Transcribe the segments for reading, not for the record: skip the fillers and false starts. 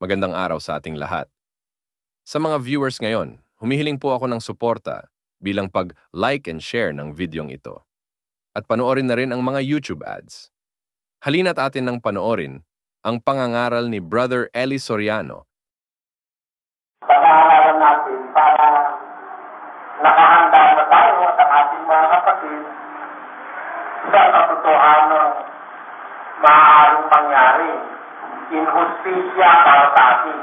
Magandang araw sa ating lahat. Sa mga viewers ngayon, humihiling po ako ng suporta bilang pag-like and share ng videong ito. At panoorin na rin ang mga YouTube ads. Halina't atin nang panoorin ang pangangaral ni Brother Eli Soriano. Pag-aaralan natin para nakahanda na tayo at ang ating mga kapatid sa katotohanan maaaring mangyari in hustisya para sa atin.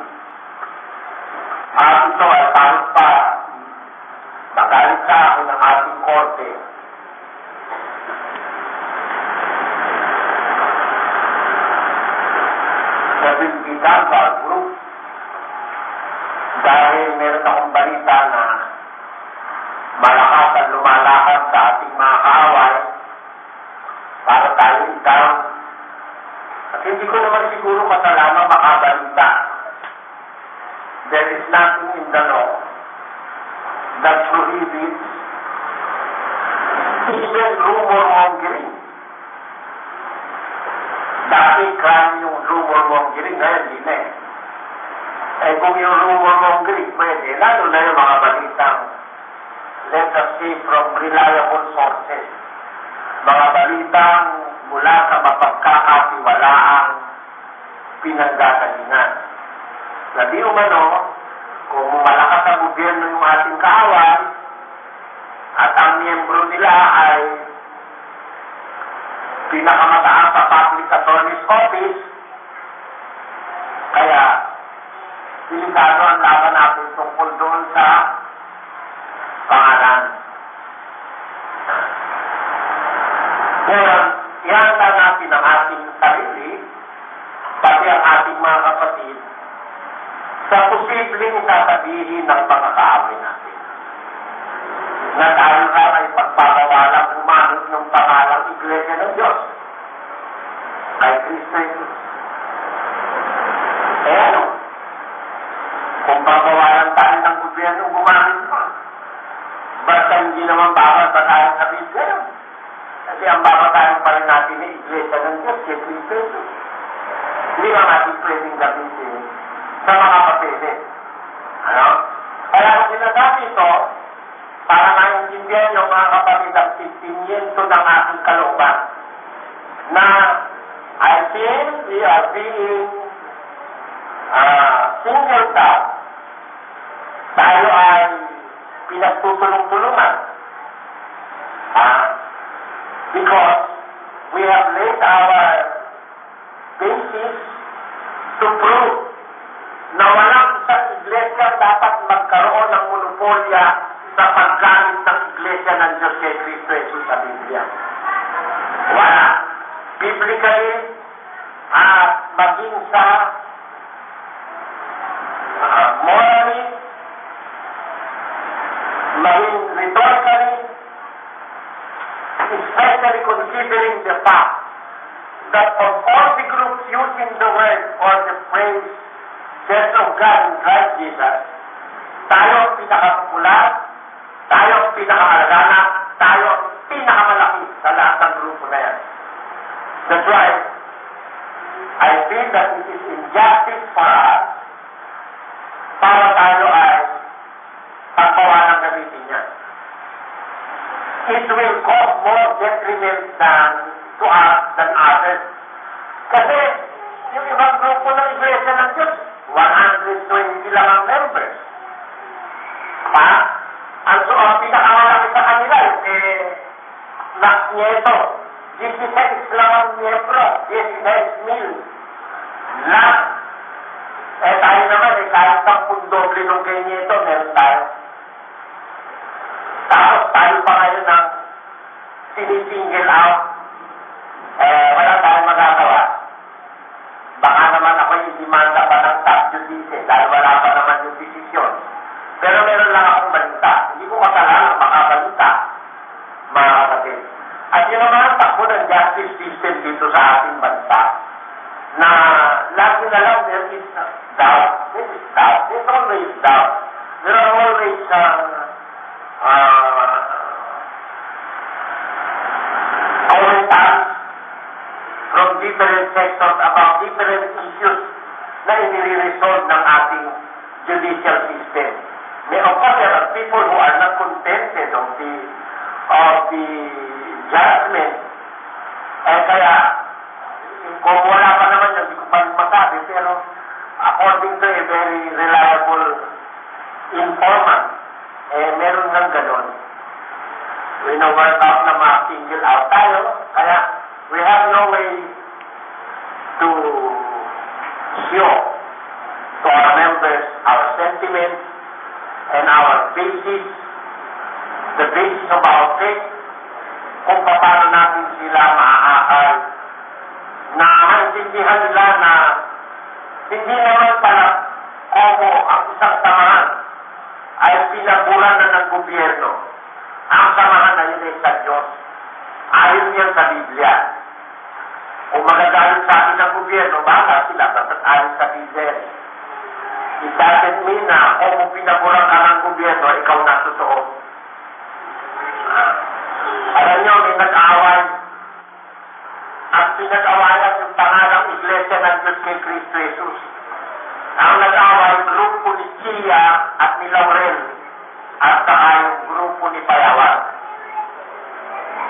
At ito ay kahit pa magalit sa akin ang ating korte. Sa Bilbigan Group, dahil meron akong balita na malakas ang lumalakad sa ating mga kaaway para tayo down. At hindi ko naman siguro kasalanan makabalita. There is nothing in the law that prohibits even rumor mongering. Dati crime yung rumor mongering, ngayon hindi na eh. Eh kung yung rumor mongering pwede, lalo na yung mga balitang, let us say, from reliable sources. Mga balitang mula sa mapagkakatiwalaang pinanggagalingan. Na di umano, kung malakas ang gobyerno yung ating kaaway, at ang miyembro nila ay pinakamataas sa Public Attorney's Office, kaya delikado ang laban natin tungkol doon sa pangalan. Ngayon, ihanda natin ang ating sarili, pati ang ating mga kapatid, sa posibleng sasabihin ng mga kaaway natin. Na tayo ka ay pagpapawalang umanod ng pangalang Iglesia ng Diyos kay Kristo Jesus. Eh ano? Kung papawalan tayo ng gobyerno, gumamit pa. Basta hindi naman bawal pa tayo sa Biblia. Kasi ang babatayan pa rin natin ni Iglesia ng Diyos kay Kristo Jesus. Hindi lang natin pwedeng gamitin sa mga papeles. Ano? Kaya kung sinasabi ito, para maintindihan yung mga kapatid ang sentimiento ng ating kalooban na I think we are being singled out. Tayo ay pinagtutulong-tulungan. Because we have laid our basis to prove na walang isang iglesia dapat magkaroon ng monopolya sa paggamit ng Iglesia ng Diyos kay Kristo Jesus sa Biblia. Wala. Biblically, maging sa morally, maging rhetorically, especially considering the fact that of all the groups using the word for the praise Church of God in Christ Jesus, tayo ang pinakapopular, tayo ang pinakamalagana, tayo ang pinakamalaki sa lahat ng grupo na yan. That's why I feel that it is injustice for us para tayo ay pagpawalang gamitin niya. It will cause more detriment to us than others. Kasi yung ibang grupo ng Iglesia ng Diyos, 120 lang ang members. Ang pinakamalaki sa kanila, Nieto, 16 lang ang miyembro, 16,000 lang. Tayo naman, kahit 10 doble nung kay Nieto, meron tayo. Tapos tayo pa ngayon ng sinisingle out. Wala tayong magagawa. Baka naman ako yung demanda pa ng top judice dahil wala pa naman yung desisyon. Pero meron lang akong balita. Hindi ko kasalanan makabalita, mga kapatid. At yun naman ang takbo ng justice system dito sa ating bansa na lagi na lang there is doubt. There is doubt. There's always doubt. There are always commentaries from different sectors about different issues na nire-resolve ng ating judicial system. Of course, there are people who are not contented of the judgment. Kaya, kung wala pa naman yun, hindi ko pa rin masabi, pero according to a very reliable informant, meron ng ganon. Wino-work out na ma-single out tayo, kaya we have no way to show to our members our sentiments and our basis, the basis of our faith, kung paano natin sila maaakal na maintindihan nila na hindi naman pala como ang isang samahan ay pinaburan na ng gobyerno. Ang samahan na yun ay sa Diyos. Ayon yan sa Biblia. Kung magagalit sa akin ng gobyerno, baka sila ayon sa Biblia. It doesn't mean na kung pinaburan ka ng gobyerno, ikaw na totoo. Alam nyo, may nag-aaway. At pinag-awayan yung pangalang Iglesia ng Diyos kay Cristo Jesus. Ang nag-aaway, grupo ni Chia at ni Laurel at saka yung grupo ni Payawan.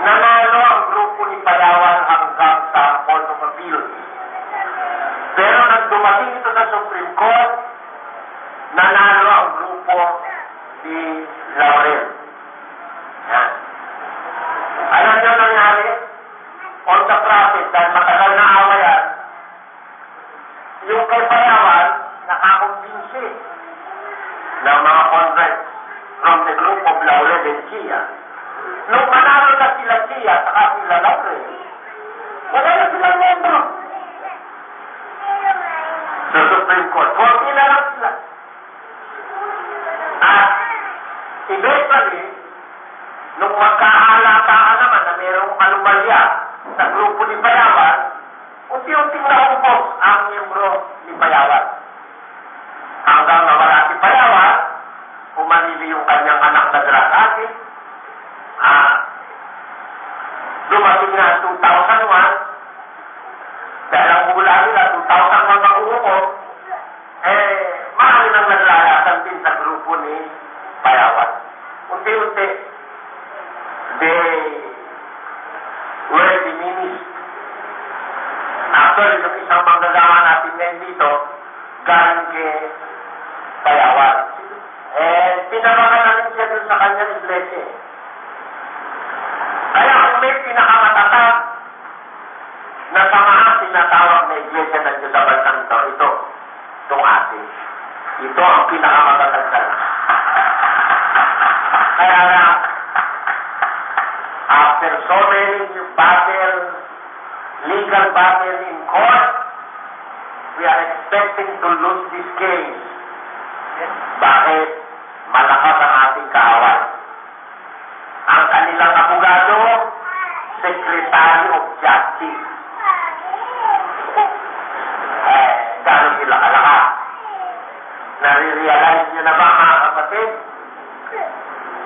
Nanalo ang grupo ni Payawan hanggang sa Court of Appeal. Pero nang dumating ito sa Supreme Court, nanalo ang grupo ni Laurel. Yan. Alam niyo nangyari? On the process, dahil matagal na awayan, yung kay Payawan, nakakumbinsi ng mga converts from the group of Laurel and Chia. Nung manalo na sila Chia, saka sila Laurel, wala na silang membro. Sa Supreme Court, 40 na lang sila. At eventually, nung magkahalakaan naman na mayroong anomalya sa grupo ni Payawan, unti-unting naubos ang miyembro ni Payawan. Hanggang nawala si Payawan, umanili yung kanyang anak na drug addict. Dumating na 2001, dahil ang hula nila 2001 mag-uupo, marami nang naglalasan din sa grupo ni Payawan. Unti-unti, they were diminished. Actually, yung isang manggagawa natin ngayon dito, galing kay Payawan. Pinamakan namin siya dun sa kanyang iglesia. Kaya kung may pinakamatatag na samahan tinatawag na iglesia ng Diyos sa bansang ito, itong atin. Ito ang pinakamatatag na. Kaya na, after so many legal battle in court, we are expecting to lose this case. Bakit? Malakas ang ating kaaway. Ang kanilang abogado, Secretary of Justice. Gano'n sila kalakas. Nare-realize nyo na ba, mga kapatid?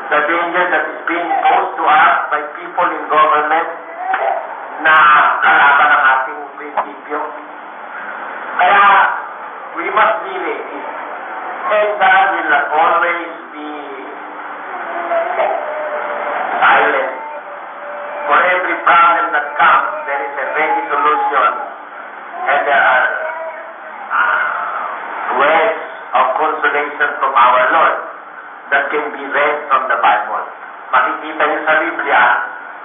The danger that is being posed to us by people in government na kalaban ng ating prinsipyo. Kaya, we must be ready. And God will not always be silent. For every problem that comes, there is a ready solution. And there are words of consolation from our Lord that can be read from the Bible. Makikita niyo sa Biblia,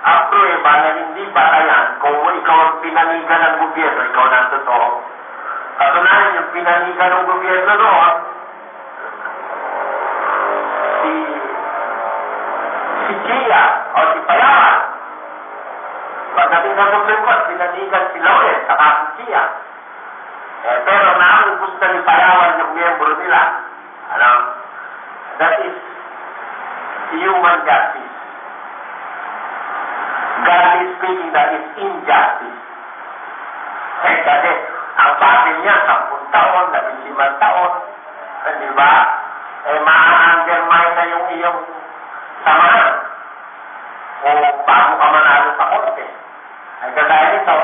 ang prueba na hindi batayan kung ikaw ang pinanigan ng gobyerno, ikaw na totoo. Katunayan yung pinanigan ng gobyerno noon, si Chia o si Payawan. Pagdating sa Supreme Court, pinanigan si Laurel saka si Chia. Pero naubos na ni Payawan yung miyembro nila. Alam, that is human justice. God is speaking that is injustice. Kasi ang batin niya, 10 taon, 15 taon, di ba? Ma-undermine na yung iyong samahan o bago ka manalo sa korte. Ay kagaya nito,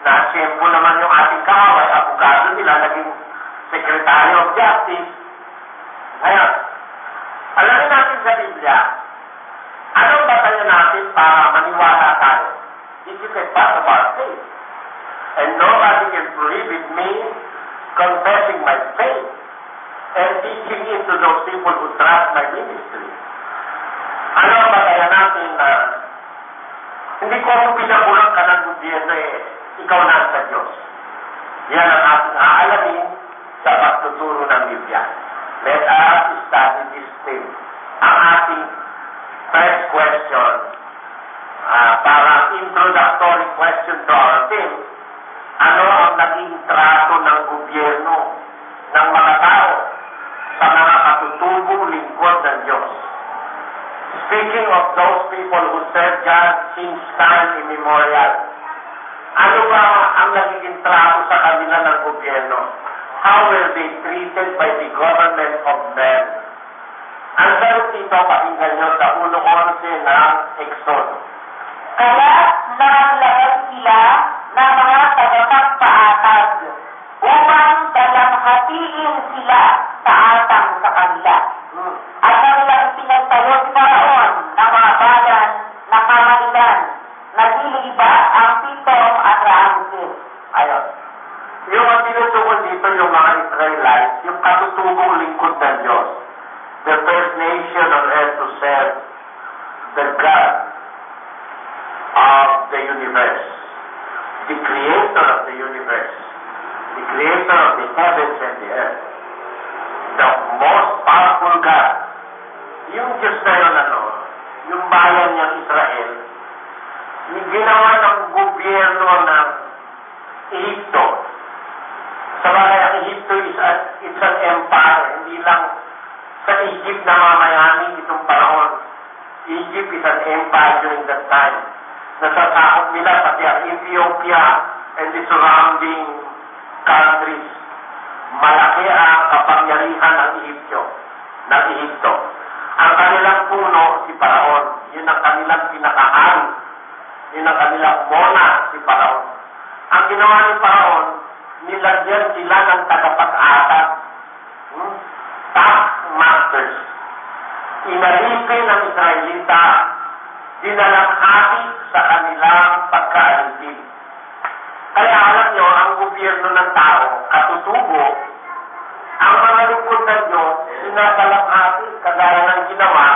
na-asyempo naman yung ating kaaway, abogado nila, naging justice. Ngayon, alamin natin sa Biblia, anong batayan natin para maniwala tayo? This is a part of our faith. And nobody can prohibit me confessing my faith and teaching it to those people who trust my ministry. Ano ang batayan natin na hindi ko pinabulang ka ng gobyerno ikaw na sa Diyos. Yan ang ating aalamin sa pagtuturo ng Biblia. Let us study this thing. Ang ating first question, para introductory question to our theme, ano ang naging trato ng gobyerno ng mga tao sa mga katutubong lingkod ng Diyos? Speaking of those people who serve God since time immemorial, ano ba ang naging trato sa kanila ng gobyerno? How were they treated by the government of men? Ang sagot dito, pakinggan nyo sa 1:11 ng Exodo. Kaya naglagay sila ng mga tagapagpaatag upang dalamhatiin sila sa atang sa kanila. At kanilang pinagtayo si Faraon ng mga bayan na kamailan, nagliliba ang Pitom at Ramses. Ayun. Yung ang tinutukoy dito yung mga Israelites, yung katutubong lingkod ng Diyos. The first nation on earth to serve the God of the universe. The creator of the universe. The creator of the heavens and the earth. The most powerful God. Yung Diyos na yun, yung bayan niyang Israel, yung ginawa ng gobyerno ng Egypto. Sa bagay, ang Egypto it's an empire. Hindi lang sa Egypt na mamayani itong panahon. Egypt is an empire during that time. Nasasakop nila pati ang Ethiopia and the surrounding countries. Malaki ang kapangyarihan ng Egypto. Ang kanilang puno, si Faraon. Yun ang kanilang pinakahari. Yun ang kanilang mona, si Faraon. Ang ginawa ni Faraon, nilagyan sila ng tagapag-atak. Taskmasters. Inalipin ng Israelita, dinalanghati sa kanilang pagkaalipin. Kaya alam nyo, ang gobyerno ng tao, katutubo, ang mga lingkod ng Diyos, sinadalanghati, kagaya ng ginawa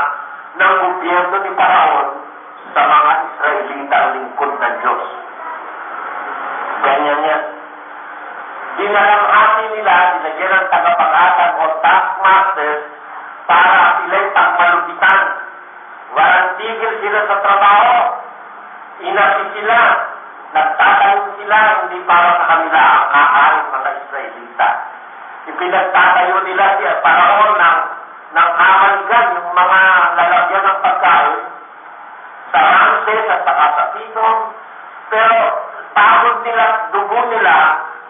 ng gobyerno ni Faraon sa mga Israelita ang lingkod ng Diyos. Ganyan yan. Dinalanghati nila, dinagyan ng tagapag-atak o taskmasters para sila'y pagmalupitan. Walang tigil sila sa trabaho. Inasi sila. Nagtatayo sila, hindi para sa kanila ang kakain mga Israelita. Ipinagtatayo nila si Faraon ng kamaligan, yung mga lalagyan ng pagkain sa Ramses at saka sa Pitom. Pero pagod nila, dugo nila,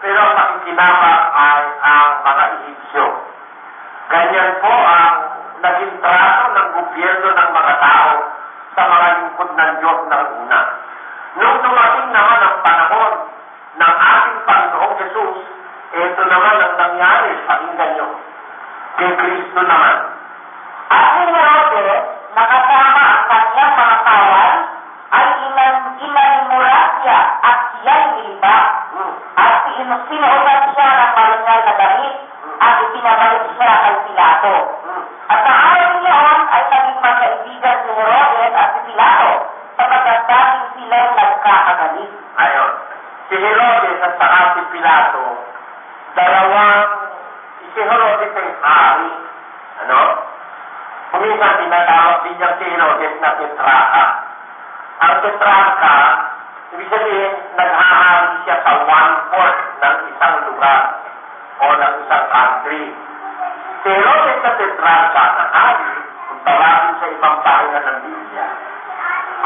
pero ang makikinabang ay ang mga Egyptyo. Ganyan po ang naging trato ng gobyerno ng mga tao sa mga lingkod ng Diyos ng una. Nung dumating naman ang panahon ng ating Panginoong Jesus, ito naman ang nangyari, pakinggan nyo, kay Kristo naman. At si Herodes, nakasama ang kanyang mga kawal, ay inalimura siya at siya'y niliba. At sinuotan siya ng maringal na damit at itinabalik siya kay Pilato. At sa araw niyon ay naging magkaibigan si Herodes at si Pilato sapagkat dating sila'y nagkakagalit. Ayon, si Herodes at saka si Pilato, si Herodes ay hari. Kuminsan tinatawag din niyang si Herodes na tetrarca. Ang tetrarca, ibig sabihin, naghahari siya sa 1/4 ng isang lugar o ng isang country. Si Herodes na tetrarca na hari, kung tawagin sa ibang pahinga ng Biblia,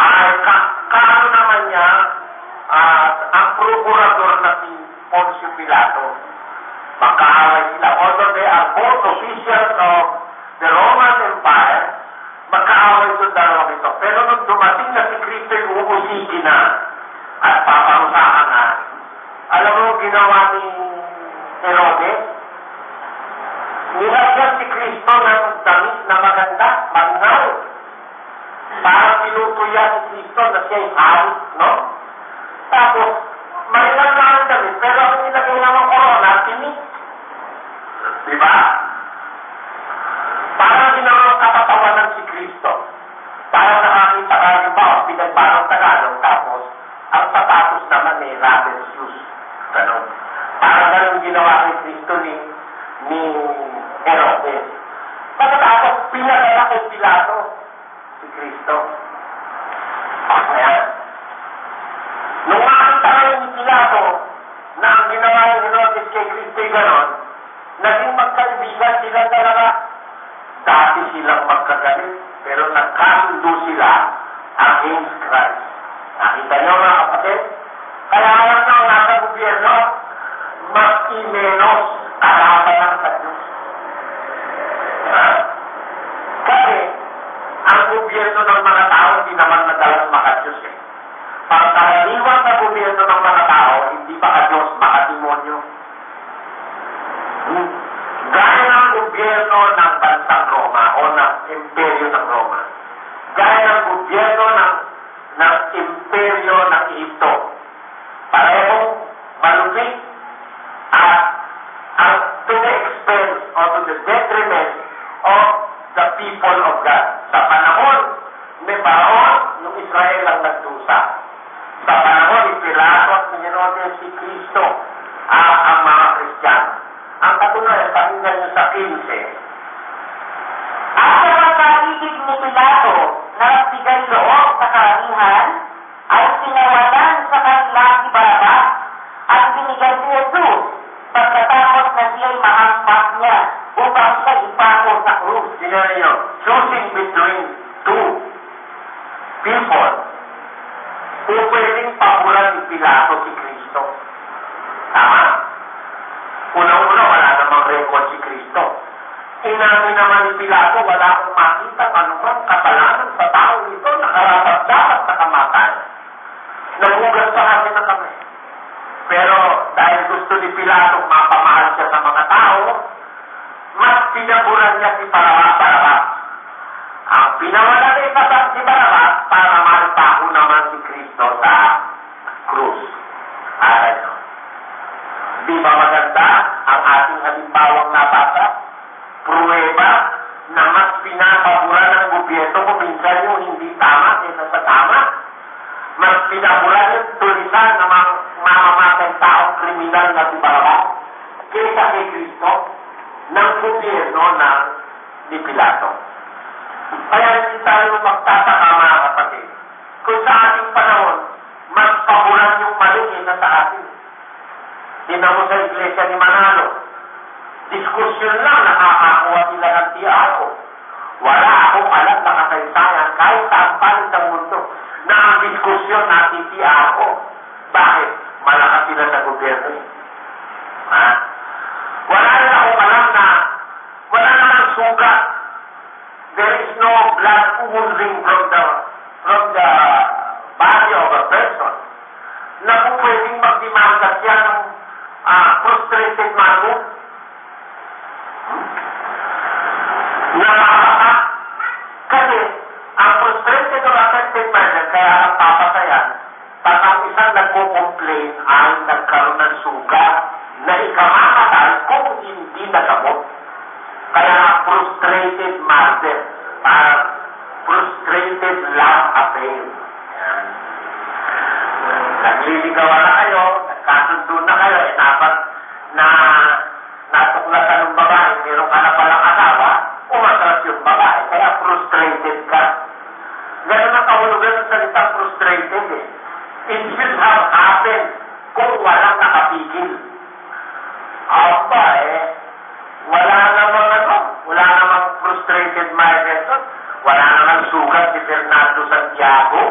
ay kaano naman niya ang prokurador na si Poncio Pilato. Magkaaway sila. Although they are both officials of the Roman Empire, magkaaway sa dalawang ito. Pero nung dumating na si Kristo yung umusigi na at paparusahan na, alam mo ginawa ni Herodes? Kristo ng damit na maganda, bangal. Parang tinutuya si Kristo na siya'y hari, no? Tapos, marilang na ang damit, pero ang nilagay naman corona, tinik. Diba? Parang ginawang kapatawanan si Kristo. Parang nakakita ka, halimbawa, pinagparang Tagalog, tapos, ang sapatos naman may rubber shoes. Ganon. Parang ganun ginawa kay Kristo ni Herodes. Pagkatapos, pinadala kay Pilato si Kristo. Ayan. Nung makita kayo ni Pilato na ang ginawa ni Herodes kay Kristo ganon, naging magkaibigan sila talaga. Dati silang magkagalit, pero nagkasundo sila against Christ. Nakita niyo mga kapatid? Kaya alam na ang nasa gobyerno, mas menos kalaban lang sa Diyos. Kasi, ang gobyerno ng mga tao, hindi naman madalas maka-Diyos eh. Pagkaraniwan na gobyerno ng mga tao, hindi maka-Diyos, maka-demonyo. Gaya ng gobyerno ng bansang Roma o ng imperyo ng Roma. Gaya ng gobyerno ng imperyo ng Egypto. Parehong malupit at to the expense or to the detriment of the people of God. Sa panahon ni Baon, yung Israel ang nagdusa. Sa panahon ni Pilato at ni Herodes si Kristo ang mga Kristiyano. Ang katunayan, pakinggan nyo sa 15. At sa pagkaibig ni Pilato na nagbigay loob sa karamihan, ay sinawalan sa kanila si Barabas at binigay si Jesus pagkatapos na siya'y mahampas niya upang siya ipako sa krus. Tingnan niyo, choosing between two people kung pwedeng pabulan ni Pilato si Kristo. Tama? Unang-una, wala namang record si Kristo. Inamin naman ni Pilato, wala akong makita anumang kasalanan sa tao ito na karapat-dapat sa kamatayan. Nagugat sa akin na kami. Pero dahil gusto ni Pilato mapamahal siya sa mga tao, mas pinaburan niya si Barabas. Ang pinawala ni Barabas para malpako naman si Kristo sa krus. Ano? Di ba maganda ang ating halimbawang nabasa? Pruweba na mas pinapaburan ng gobyerno kung minsan yung hindi tama kaysa sa tama. Mas pinaburan yung tulisan na mamamatay taong kriminal na si Barabas kaysa kay Kristo ng gobyerno ni Pilato. Kaya hindi tayo magtataka mga kapatid. Kung sa ating panahon, mas paburan yung mali kaysa sa atin. Tingnan mo sa iglesia ni Manalo. Diskusyon lang, nakakakuha sila ng tiyago. Wala akong alam na kasaysayan kahit saan palit ng mundo na ang diskusyon natin tiyago. Bakit? Malakas sila sa gobyerno. Wala rin akong alam na wala namang sugat. There is no blood oozing from the body of a person na kung pwedeng magdimanda siya ng frustrated mother. Nakakata. Kasi, ang frustrated or affected mother, kaya ang papatayan, pag ang isang nagko-complain ay nagkaroon ng sugat na ikamamatay kung hindi nagamot. Kaya ang frustrated mother, frustrated love affair. Yan. Nagliligawan na kayo, nagkasundo na kayo, dapat na natuklasan ng babae, meron ka na palang asawa, umatras yung babae, kaya frustrated ka. Ganun ang kahulugan ng salitang frustrated eh. It should have happened kung walang nakapigil. Aba wala namang frustrated minded, wala namang sugat si Fernando Santiago.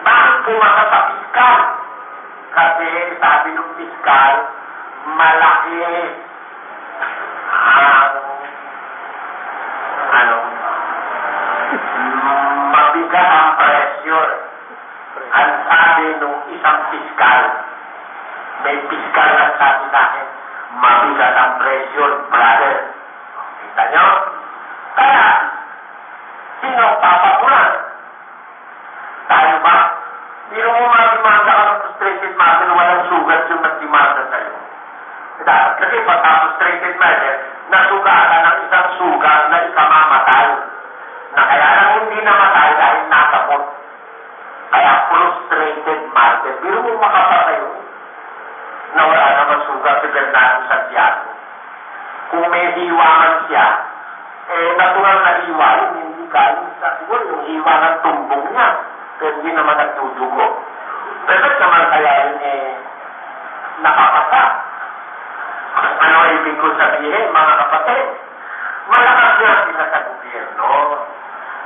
Bakit pumasa sa piskal? Kasi sabi ng piskal, malaki mabigat ang pressure. Ang sabi nung isang piskal, may piskal ang sabi sa akin, mabigat ang pressure, brother. Kasi pagka frustrated murder, nasugatan ng isang sugat na ikamamatay. Na kaya lang hindi namatay dahil natakot. Kaya frustrated murder. Pero mo makapatay yun. Na wala naman sugat si Bernardo Santiago. Kung may hiwangan siya, natural na hiwa yun, hindi galing sa siguro yung hiwa ng tumbong niya. Pero hindi naman nagdudugo. Pero naman kaya yun nakapata. Ano ibig ko sabihin, mga kapatid? Malakas na sila sa gobyerno.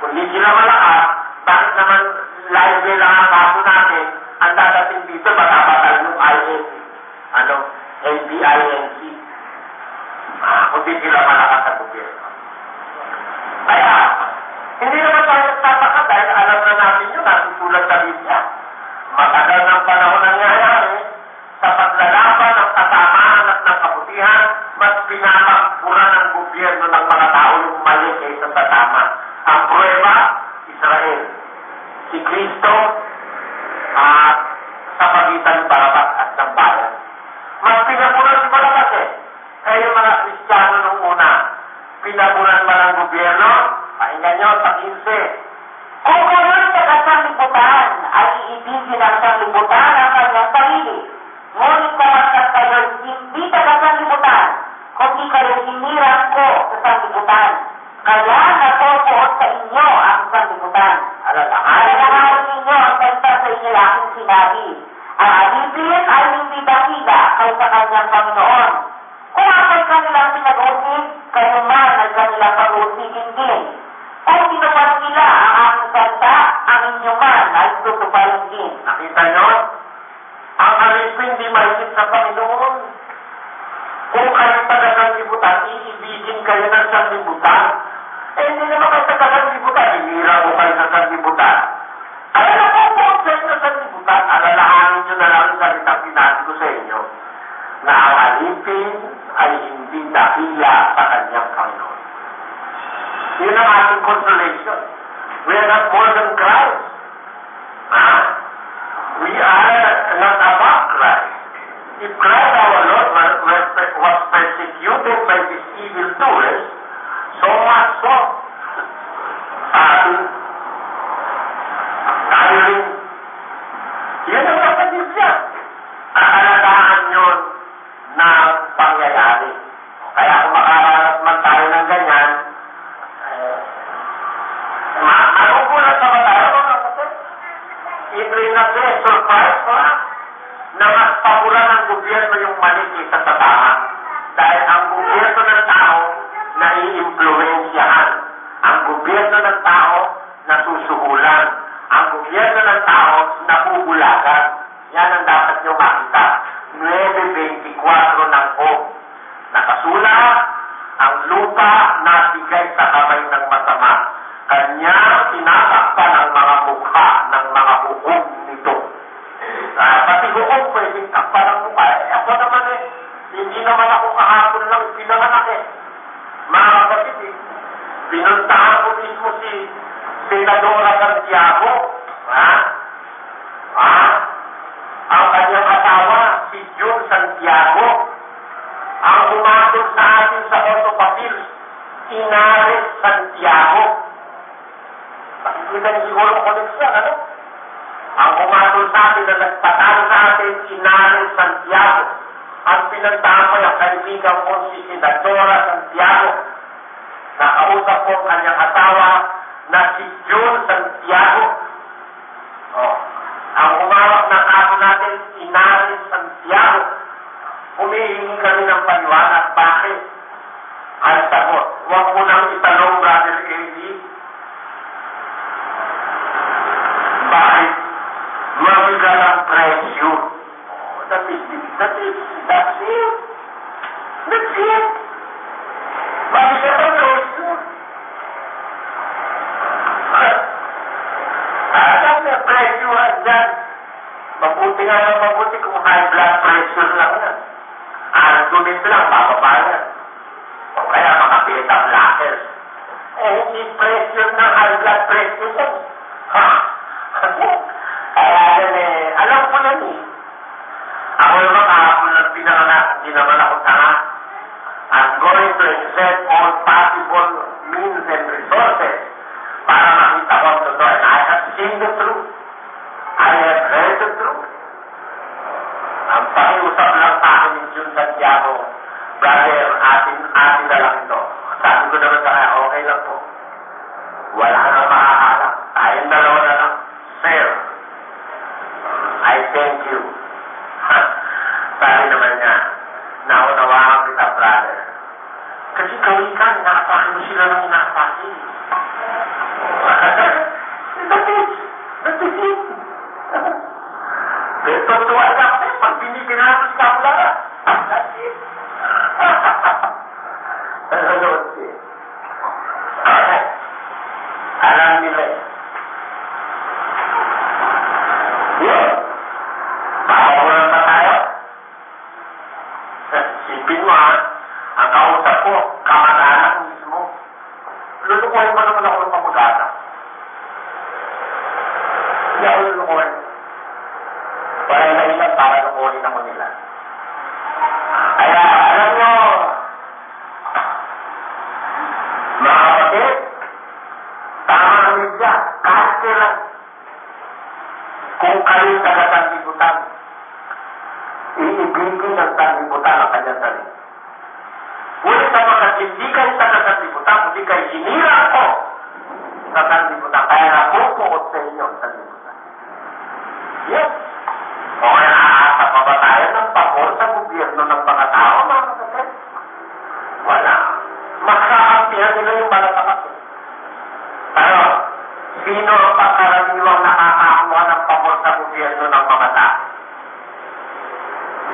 Kung hindi sila malakas, bakit naman live lang ang kaso natin, ang dadating dito, batabatal yung INC. LBINC. Kung hindi sila malakas sa gobyerno. Kaya, hindi naman tayo nagtataka dahil alam na natin yun, natutulad sa Biblia. Matagal ng panahon nangyayari sa paglalaban ng kasamaan at ng kabutihan, mas pinatakburan ng gobyerno ng mga tao yung mali kaysa sa tama. Ang prueba, Israel. Si Kristo sa pagitan ni Barabas at ng bayan. Mas pinaburan si Barabas yung mga Kristiyano nung una, pinaburan ba ng gobyerno? Pakinggan nyo sa 15. Kung kayo'y taga-sanlibutan, ay iibigin ang sanlibutan ang kanyang sarili. Ngunit kapag kayo'y hindi taga-sanlibutan, kundi kayo'y hinirang ko sa sanlibutan. Kaya natutuot sa inyo ang sanlibutan. Alalahanin ninyo ang salita sa inyo aking sinabi. Ang alipin ay hindi dakila kaysa kanyang Panginoon. Kung ako'y kanilang pinag-usig, kayo man ay kanilang pag-usigin din. Kung tinupad nila ang aking salita, ang inyo man ay tutuparin din. Nakita nyo? Ang alipin di mahigit sa Panginoon. Kung kayo taga-sanlibutan, iibigin kayo ng sanlibutan. Hindi naman kayo taga-sanlibutan. Hinira mo kayo sa sanlibutan. Kaya nakukuot kayo sa sanlibutan. Alalahanin nyo na lang ang salitang sinabi ko sa inyo na ang alipin ay hindi dakila sa kanyang Panginoon. Yun ang ating consolation. We are not more than Christ. We are not above Christ. If Christ our Lord was persecuted by these evil doers, so much so, tayo rin. Yun ang nasa Biblia. Akalagaan yun na pangyayari. Kaya kung makaranas man tayo ng ganyan, ano po lang sa tayo mga kapatid? I-bring na surprise ko na mas pabulan ng gobyerno yung mali kaysa sa tama. Dahil ang gobyerno ng tao na i-impluensyahan. Ang gobyerno ng tao na susuhulan. Ang gobyerno ng tao na bubulagan. Yan ang dapat nyo makita. 9:24 ng O. Nakasulat, ang lupa nabigay sa kamay ng masama. Kanya tinatakpan ang mga mukha ng mga hukom nito. Pati hukom pwedeng takpan ng mukha. Ako naman hindi naman ako kahapon lang pinanganak Mga kapatid pinuntahan ko mismo si Senadora Santiago. Ang kanyang asawa, si June Santiago. Ang pumasok sa atin sa autopapil, Inares Santiago. Pakikita niyo siguro ang koneksyon, Ang pumasok sa atin na nagpatalo sa atin, Inares Santiago. Ang pinantahan ko yung kaibigan ko si Senadora Santiago. Nakausap ko ang kanyang asawa na si June Santiago. Ang umawak na kaso natin, Inares Santiago. Humihingi kami ng paliwanag. Bakit? Ang sagot, huwag mo nang itanong, Brother Eddie. Bakit? Mabigal ang presyo. That's it. That's it. Mabigal ang presyo. Alam na presyo dyan. Mabuti nga lang mabuti kung high blood pressure lang yan. Argument lang, bababa yan. O kaya mga beta-blockers. Hindi pressure ng high blood pressure yan. Kaya yan alam ko yan Ako naman kahapon lang pinanganak, hindi naman ako tanga. atin na lang ito. Sabi ko naman sa kanya, okay lang po. Wala nang makakalang. Tayong dalawa na lang. Sir, I thank you. Sabi naman niya, naunawaan kita, brother. Kasi kawikan, inaatake mo sila ng inaatake. That's it. Pero tuwa ka kasi pag binibinatos ka mo lang. That's it. Alam nila eh. Yun. Makakulang pa tayo. Sipin mo ha, ang kausap ko, kamag-anak mismo. Lulukuhin mo naman ako ng kamag-anak. Hindi ako lulukuhin. Wala na ilan para lukuhin ako nila. Kaya, alam nyo, mga kapatid, tama kami dyan, kahit kailan, kung kayo taga-sanlibutan, iibigin ng sanlibutan ang kanyang sarili. Ngunit sapagkat hindi kayo taga-sanlibutan, kundi kayo sinira ko sa sanlibutan, kaya nakukuot sa inyo ang sanlibutan. Yes. O kaya aasa pa ba tayo ng pabor sa gobyerno ng mga tao, mga kapatid? Wala. Makakampihan nila yung malatakas. Pero, sino ang pagkaraniwang nakakakuha ng pabor sa gobyerno ng mga tao?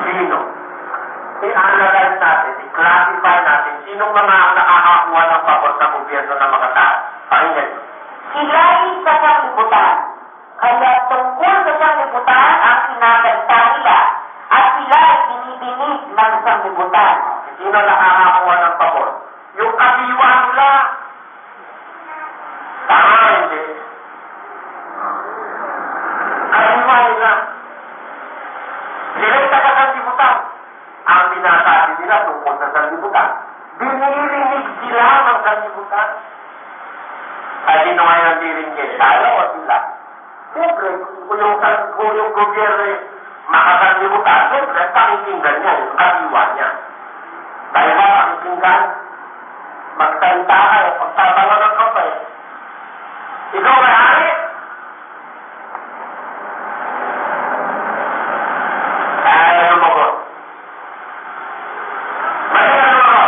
Sino? I-analyze natin, i-classify natin, sinong mga nakakakuha ng pabor sa gobyerno ng mga tao? Pakinggan. Sila ay sa sanlibutan. Kaya tungkol sa sanlibutan ang sinasalita nila at sila ay binibinig ng sanlibutan. Sino nakakakuha ng pabor? Yung kadiwa nila. Tama, hindi. Kadiwa nila. Sila'y taga-sanlibutan. Ang binasabi nila tungkol sa sanlibutan, binirinig sila ng sanlibutan. Ay, sino ngayon ang diringgit? Tayo o sila? Siyempre, kung yung gobyerno makasanlibutan, siyempre, pakikinggan niya, yung kadiwa niya. Tayo ba pakikinggan? Magsalita kayo, pagtatangan ng kapay. Ikaw may-ari? Kaya lumagot. Mahiyan mo.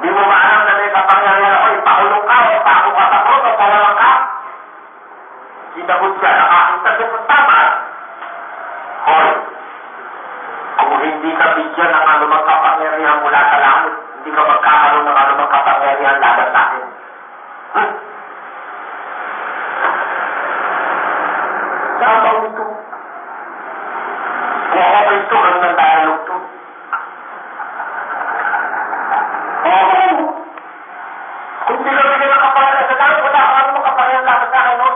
Di mo ba alam na may kapangyarihan ako, ipakulong ka o pakukat ako o pawalang ka? Sinagot siya, nakakita siya sa tama. Hoy, kung hindi ka bigyan ng anumang kapangyarihan mula sa langit, hindi ka magkakaroon ng anumang kapangyarihan laban sa akin. Sabaw nito. Kung ako Kristo, ganun ang dialogue to. Kung hindi ka bigyan ng kapangyarihan sa langit, wala ka anumang kapangyarihan laban sa akin, no?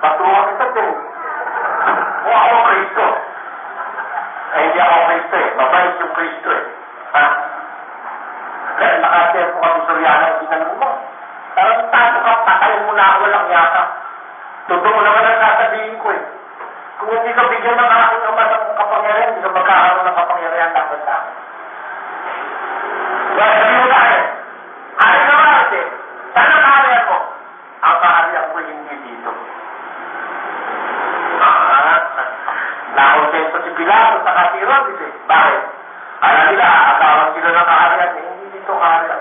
Patuwa kita din. Kung ako Kristo. Eh, hindi ako Kristo eh. Mabait yung Kristo eh. Ha? Kaya nakashare ko kami Soriano ang ginanong mo. Parang tayo ka, patayin mo na ako walang yaka. Totoo naman ang sasabihin ko eh. Kung hindi ka bigyan ng aking ama ng kapangyarihan, hindi ka magkakaroon ng kapangyarihan dapat sa akin. Kaya sabi mo tayo, hari ka ba ate? Saan ang kaharian mo? Ang kaharian ko hindi dito. Nakontento si Pilato sa kasiron, kasi bakit? Alam nila, atawag sila ng kaharian, hindi dito kaharian.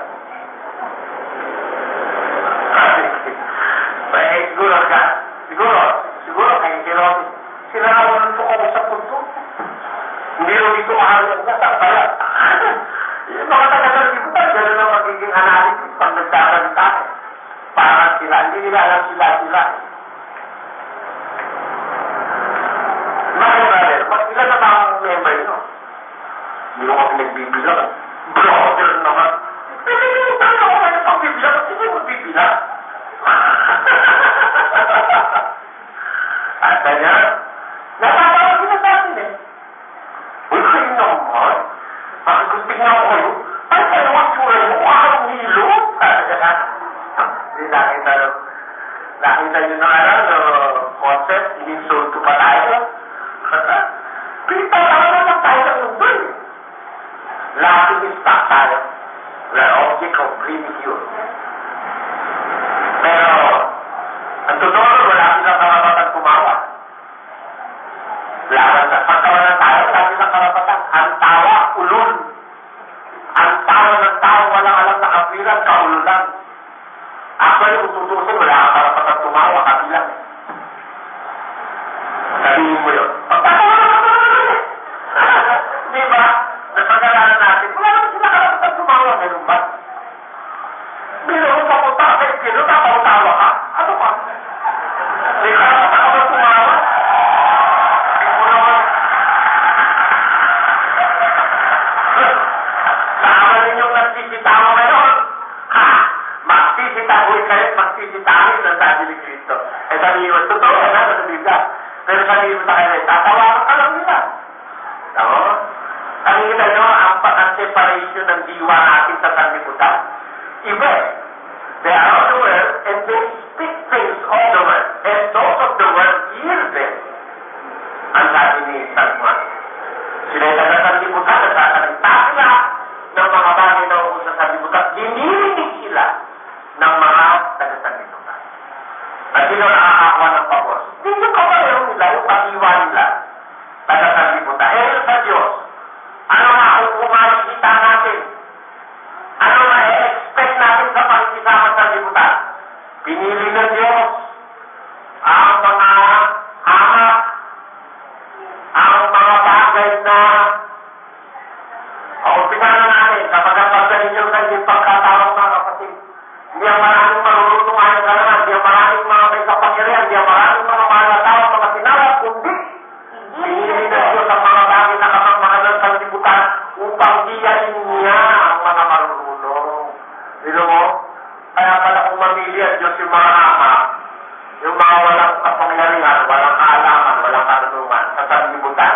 Siguro kayo si Robin. Sila na walang tuko sa punto. Hindi rin dito kaharian ka, kaya yung mga taga-sanlibutan, gano'n ang magiging analysis pag nagsasalita eh. Parang sila, hindi nila alam sila. Ilan na ba ang member nyo? Hindi ko kami nagbibilang. Brother naman. Pilipinig tayo ako kayo pagbibilang. Hindi mo magbibilang. At kanya, natatawa sila sa atin eh. Uy, kayo naman. Bakit kung tignan ko kayo? Ay, kayo ang tsura nyo. Parang hilo. Hindi nakita nyo na concept. Ininsulto pa tayo. Kita lang naman tayo sa mundo eh. Laughing stock tayo. We're object of ridicule. Pero, ang totoo, wala silang karapatan tumawa. Laban sa pagkawalan tayo, wala silang karapatan. Ang tawa, ulol. Ang tawa ng tao, walang alam na kapilan, kaululan. Actually, kung tutusin, wala kang karapatan tumawa, kapilan. Sabihin mo yun. Pagkatawa na di ba? Napag-alanan natin, wala naman sila karapatan tumawa. Meron ba? Meron pa punta ka sa kilo, tawa ka. Ano pa? May karapatan ka ba tumawa? Hindi mo naman. Sama ninyong nagsisitawa ngayon. Ha? Magsisitahoy kayo, magsisitahoy ng sabi ni Cristo. Eh sabihin mo, totoo na sa Biblia. Pero sabihin mo sa kanila, tatawanan ka lang nila. Tama? Nakikita nyo ang separation ng diwa natin sa sanlibutan. Iba. They are of the world and they speak things of the world. And those of the world hear them. Ang sabi ni San Juan. Sila yung taga-sanlibutan, nagsasalita sila ng mga bagay na upo sa sanlibutan. Dinirinig sila ng mga taga-sanlibutan. At sila nakakakuha ng pabor. Dito ka ba yung nila, yung katiwa nila, taga-sanlibutan. Eh, sa Diyos, ano nga kung kumakikita natin? Ano nga i-expect natin sa pakikisama sa libutan? Pinili ng Diyos ang mga anak, ang mga bagay na umpisahan natin kapag ang pagdating nyo sa inyong pagkatawang mga kapatid. Hindi ang maraming marunong tumayo ka naman, hindi ang maraming mga may kapangyarihan, hindi ang maraming mga tao, mga tinawag, kundi pinili ng Diyos ang mga bagay na kamang sa libutan upang diyain niya ang mga marunong. Dino mo? Kaya pala kung mamili ang Diyos yung mga ama, yung mga walang kapangyarihan, walang kaalaman, walang karunungan sa sanlibutan.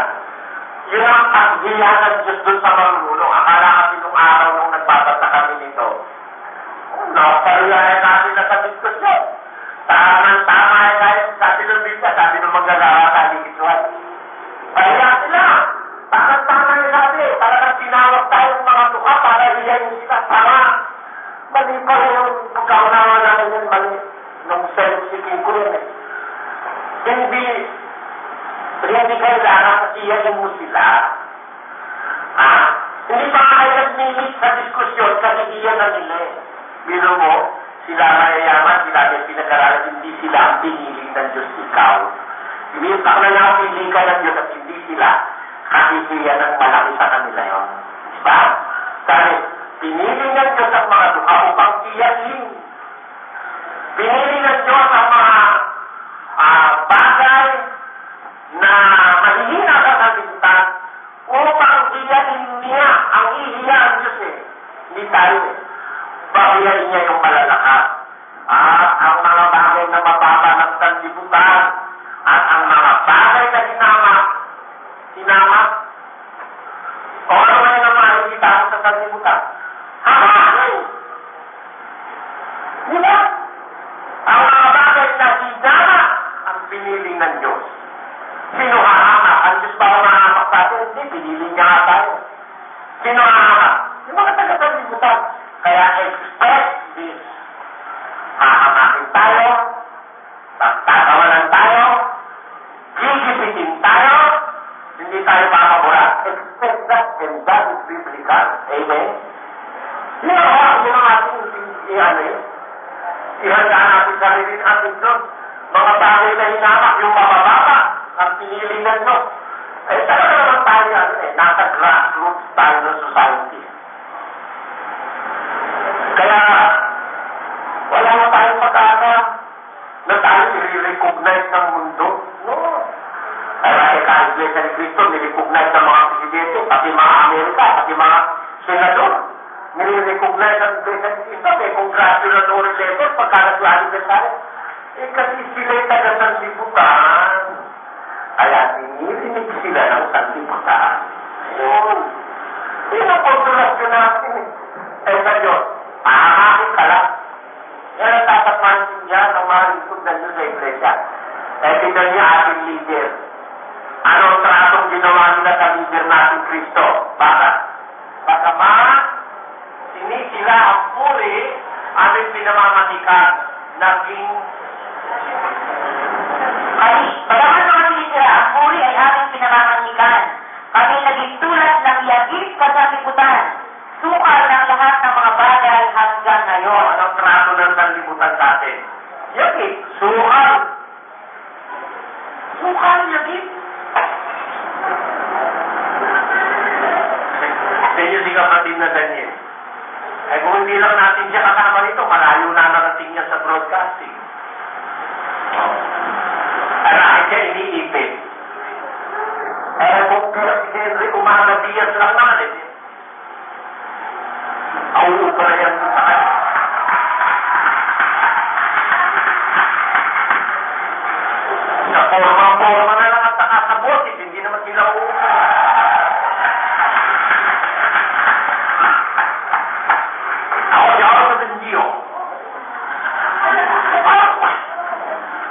Yun ang paghiya ng Diyos doon sa marunong. Akala kasi nung araw nung nagbabasa kami nito, napariyahin natin na sa diskusyon. Tama tayo, sabi ng Biblia, sabi ng magagawa sa Likituan. Kaya sila, tama yung sabi, talagang tinawag tayong mga tuka para hiyayin sila. Tama. Mali pa yung pagkaunawa namin yun, mali. Nung self-seeking ko yun eh. Hindi kailangan kasi hiyayin mo sila. Hindi pa kayo nag-minit sa diskusyon kasi hiyan na nila eh. Biro mo, sila mayayaman, sila yung pinag-aralan, hindi sila ang pinili ng Diyos ikaw. Ibig na nga pinili ka ng Diyos at hindi sila kasi siya ng malaki sa kanila yun. Diba? Kasi pinili ng Diyos ang mga duha upang tiyahin. Pinili ng Diyos ang mga bagay na mahihina sa sanlibutan upang tiyahin niya ang ihiya ang Diyos eh. Hindi tayo eh. Pahiyain niya yung malalakas. Ang mga bagay na mababa ng sanlibutan at ang mga bagay na sinama o ano man yung makikita mo sa sanlibutan. Di ba? Ang mga bagay na sinama ang pinili ng Diyos. Sino hahamak? Ang Diyos ba hahamak sa atin? Hindi, pinili niya nga tayo. Sino hahamak? Yung mga taga-sanlibutan. Kaya expect this. Hahamakin tayo, magtatawanan tayo, gigipitin tayo, hindi tayo makabura. Expect that, and that is biblical. Amen? Yun ang ating ihanda natin sarili natin doon. Mga bagay na hinamak, yung mabababa, ang pinili ng Diyos. Eh, talaga naman tayo nasa grassroots tayo ng society. Kaya, wala na tayong pag-asa na tayo i-recognize ng mundo. No. Kaya kahit Iglesia ni Cristo, ni-recognize ng mga presidente, pati mga Amerika, pati mga senador. Ni-recognize ng Iglesia ni Cristo, may congratulatory letter pagka nag-anniversary. Eh kasi sila'y taga-sanlibutan. Kaya nininig sila ng sanlibutan. Yun. Yun ang konsulasyon natin eh. Eh sa Diyos, mahamakin ka lang. Yan ang dapat maintindihan ng mga lingkod na Diyos sa Iglesia. Eh, tignan niya ating leader. Anong tratong ginawa nila sa leader natin, Kristo? Baka sila ang puri, aming pinamamatikan, naging Bagaman mga sinisira, ang puri ay aming pinamamanikan. Kami naging tulad ng yagip kasakibutan. Sukal ng lahat ng mga bagay hanggang ngayon. anong trato ng sanlibutan sa atin? Yagip, sukal. Sukal, yagip. Sa inyo si kapatid na Daniel. Ay kung hindi lang natin siya kasama nito, malayo na narating niya sa broadcasting. Marami siya iniipit. Eh kung si Henry Umaga Diaz lang natin, auupa na yan sa kanya. Sa forma-forma na lang at nakasabotit, hindi naman sila uupa. Ako siya ako sa Benjio.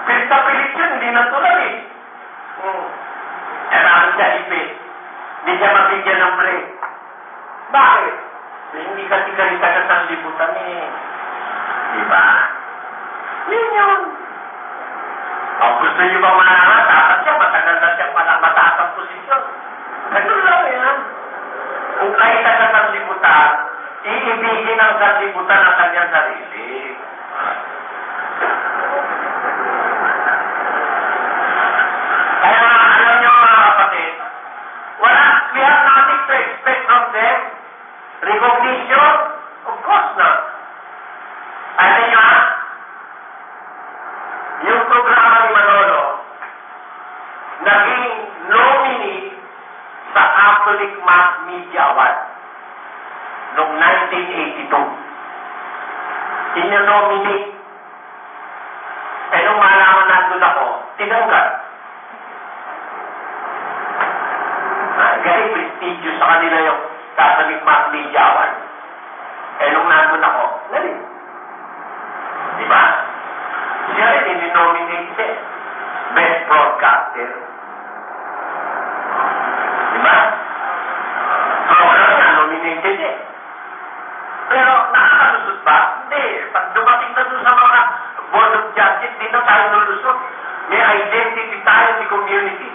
Pista pilit yun, hindi natuloy eh. Marami siya ipit. Hindi siya mabigyan ng break. Bakit? Hindi kasi kalita ka sa libutan eh. Diba? Yun. Kung gusto niyo ba malaman, dapat siya matagal na siya mataas ang posisyon. Ganun lang yan. Kung kalita ka sa libutan, iibigin ang sanlibutan ang kanyang sarili. Kaya alam niyo mga kapatid, we have nothing to expect from them. Recognition? Of course not. Alam niyo yung programa ni Manolo, naging nominee sa Catholic Mass Media Award noong 1982. Inonominate. Eh nung malaman nandun ako, tinanggap. Very prestigious sa kanila yung Catholic Mass Media Award. Eh nung nandun ako, galing. Diba? Siya rin in-nominate siya. Best Broadcaster. Diba? Program niya, nominated siya. Pero nakakalusot ba? Hindi. Pag dumating na doon sa mga Board of Justice, di na tayo lulusot. May identity tayo sa community.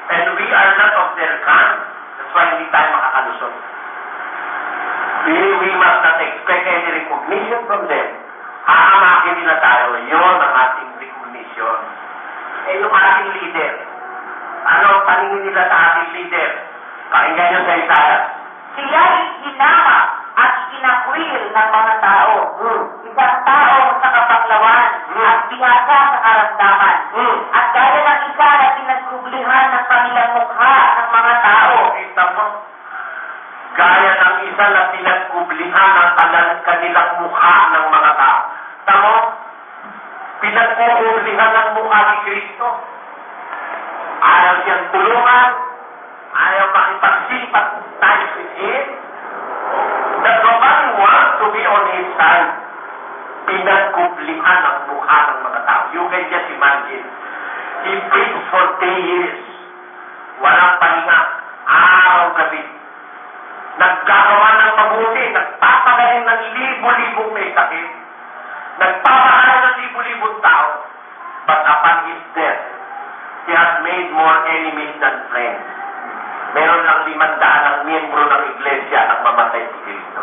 And we are not of their kind. That's why hindi tayo makakalusot. We must not expect any recognition from them. Haamakin nila tayo. Yun ang ating recognition. Eh, yung ating leader. Ano ang paningin nila sa ating leader? Pakinggan nyo sa Isaiah. Sila ay hinama at ikinakwil ng mga tao. Isang tao sa kapanglawan at bihasa sa karamdaman. At gaya ng isa na pinagkublihan ng kanilang mukha ng mga tao. Kita mo? Gaya ng isa na pinagkublihan ng kanilang mukha ng mga tao. Tamo? Pinagkukublihan ng mukha ni Kristo. Ayaw siyang tulungan. Ayaw makipagsipat tayo with Him. That nobody wants to be on His side. Pinagkublihan ang mukha ng mga tao. You can just imagine. He preached for 3 years. Walang pahinga. Araw-gabi. Nagkakawa ng mabuti. Nagpapagaling ng libo-libong may sakit. Nagpapakain ng libo-libong tao. But upon His death, He has made more enemies than friends. Meron lang 500 ang miyembro ng iglesia ang mamatay si Kristo.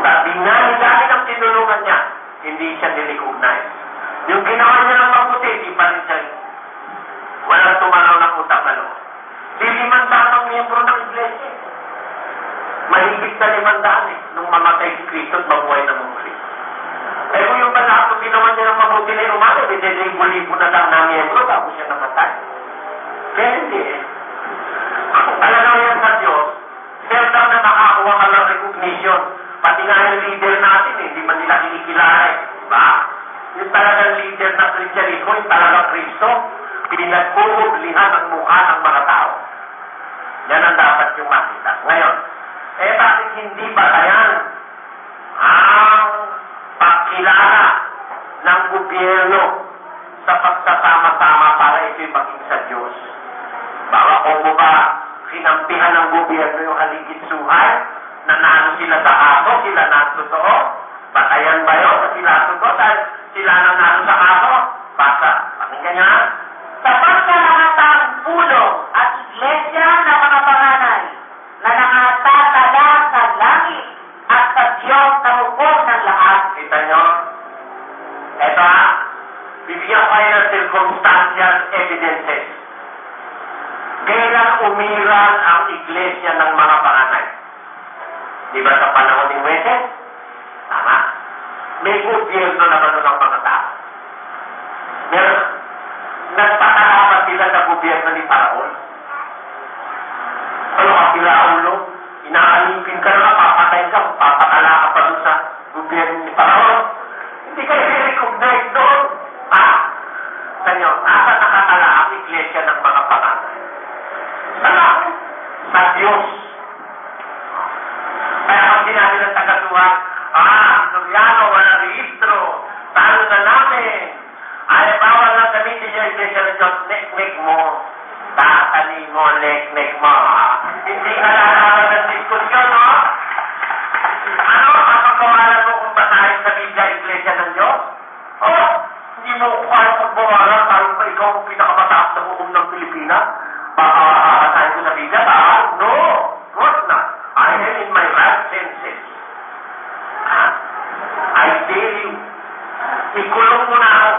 Sabi nga, dahil ang tinulungan niya, hindi siya nirecognize. Yung ginawa niya ng mabuti, hindi pa rin siya. Walang tumanaw ng utang na loob. 500 ang miyembro ng iglesia. Mahigit na 500 nung mamatay si Kristo at mabuhay na muli. Eh kung yung pala kung ginawa niya ng mabuti na yung umaga, may libo-libo na lang na miyembro tapos siya namatay. Kaya hindi eh. Kung talagang yan sa Diyos, seldom na makakuha ka ng recognition. Pati nga yung leader natin eh, hindi man nila kinikilala eh. Diba? Yung talagang leader ng Kristiyanismo, yung talagang Kristo, pinagpupublihan ang mukha ng mga tao. Yan ang dapat yung makita. Ngayon, eh bakit hindi ba yan ang pagkilala ng gobyerno sa pagsasama-sama para ito'y maging sa Diyos? Baka kung ba kinampihan ng gobyerno yung haligid suhay, nanalo sila sa aso, sila natotoo, ang tampon ng lahat. Kita nyo? Eto bibigyan ko kayo ng circumstantial evidences. Kailan umiral ang iglesia ng mga panganay? Di ba sa panahon ni Moises? Tama. May gobyerno naman nun ang mga tao. Meron, nagpatalaman sila sa gobyerno ni Paraon. Ano ka sila, ulo? Inaalipin ka na, papatay ka, papatala ka pa dun sa gobyerno ni Paraon. Hindi kayo i-recognize doon. Kanyo, asa nakatala ang iglesia ng mga panganay? Sa Diyos. Kaya pag sinabi ng tagatuhan, Soriano, wala rehistro, talo na namin. Ay, bawal na gamitin yung iglesia ng Diyos, nek-nek mo. Tatali mo, nek-nek mo. Hindi ka lalaman ng diskusyon, no? Ano, kapag-kawalan mo kung basahin sa Biblia iglesia ng Diyos? Hindi mo kaya pagbawalan, tayo pa ikaw ang pinakamataas na hukom ng Pilipinas? Baka tayo ko sa Biblia? No, of course not. I am in my right senses. I tell you, ikulong mo na ako,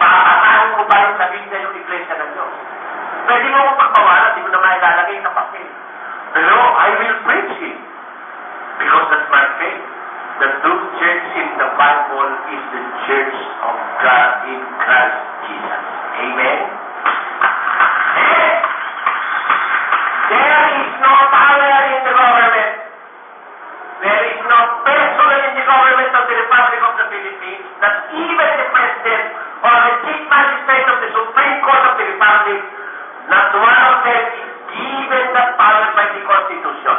pakakasahin mo pa rin sa Biblia yung iglesia ng Diyos. Pwede mo kong pagbawalan, hindi mo na nga ilalagay sa papel. Pero I will preach it. Because that's my faith. The true church in the Bible is the church of God in Christ Jesus. Amen? There is no power in the government. There is no person in the government of the Republic of the Philippines that even the President or the Chief Magistrate of the Supreme Court of the Republic, not one of them is given that power by the Constitution.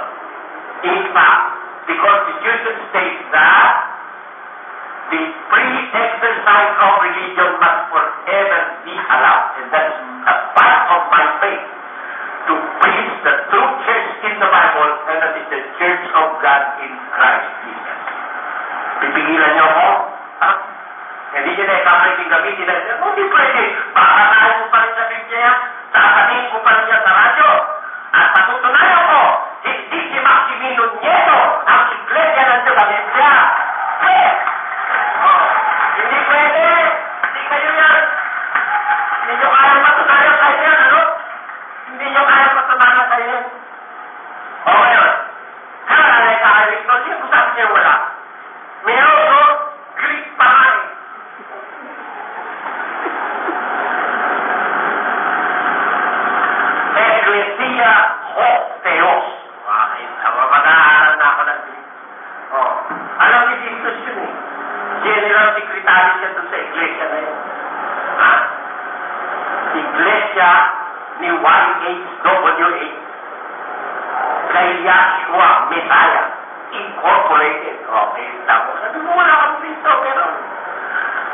In fact, the Constitution states that the free exercise of religion must forever be allowed. And that's a part of my faith, to preach the true church in the Bible, and that is the church of God in Christ Jesus. Pipigilan niyo ako? Hindi niyo na ikakaliting gamitin na, hindi pwede. Pakakain mo pa rin sa Biblia yan, sasabihin mo pa rin yan sa radyo. At patutunayan ko, hindi si Maximino Nieto ang iglesia ng Diyos sa Biblia. Hindi pwede. Hindi kayo yan. Hindi nyo kaya patunayan kayo yan, ano? Hindi nyo kaya patunayan kayo yan. O ngayon, kalalay ka kayo ito, hindi ko sabi niya wala. Meron ko, Greek pa nga eh. Ecclesia Theos. Mag-aaral na ako ng Greek. Alam ni Jesus yun eh. General Secretary siya doon sa iglesia na yun. Iglesia ni YHWH kay Yahshua Messiah Incorporated. Okay, tamo. Sabi mo, wala kang registro, pero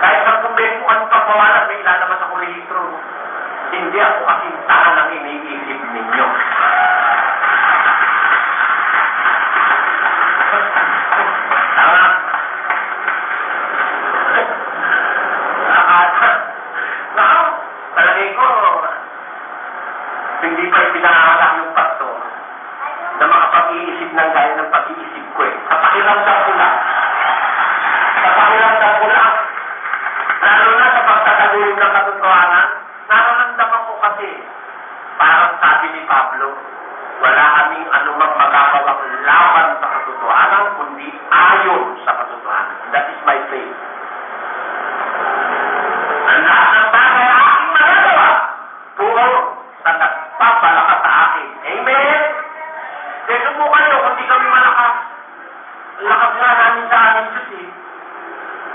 kahit sa kumbento ko ang pagbawalan, may ilalaman ako registro. Hindi ako kasintahan ng iniisip ninyo. Tama. Palagay ko, hindi pa ipinahatak yung pastor na makapag-iisip ng gaya ng pag-iisip ko eh. Sa pakiramdam ko lang. Sa pakiramdam ko lang. Lalo na sa pagtataguhin ng katotohanan, nararamdaman ko kasi, parang sabi ni Pablo, wala kaming anumang magagawang laban sa katotohanan, kundi ayon sa katotohanan. That is my faith. Ang lahat ng bagay aking magagawa, puro sa nagpapalakas sa akin. Amen? Kaya subukan nyo, kung di kami malakas, lakas nga namin sa amin Diyos eh.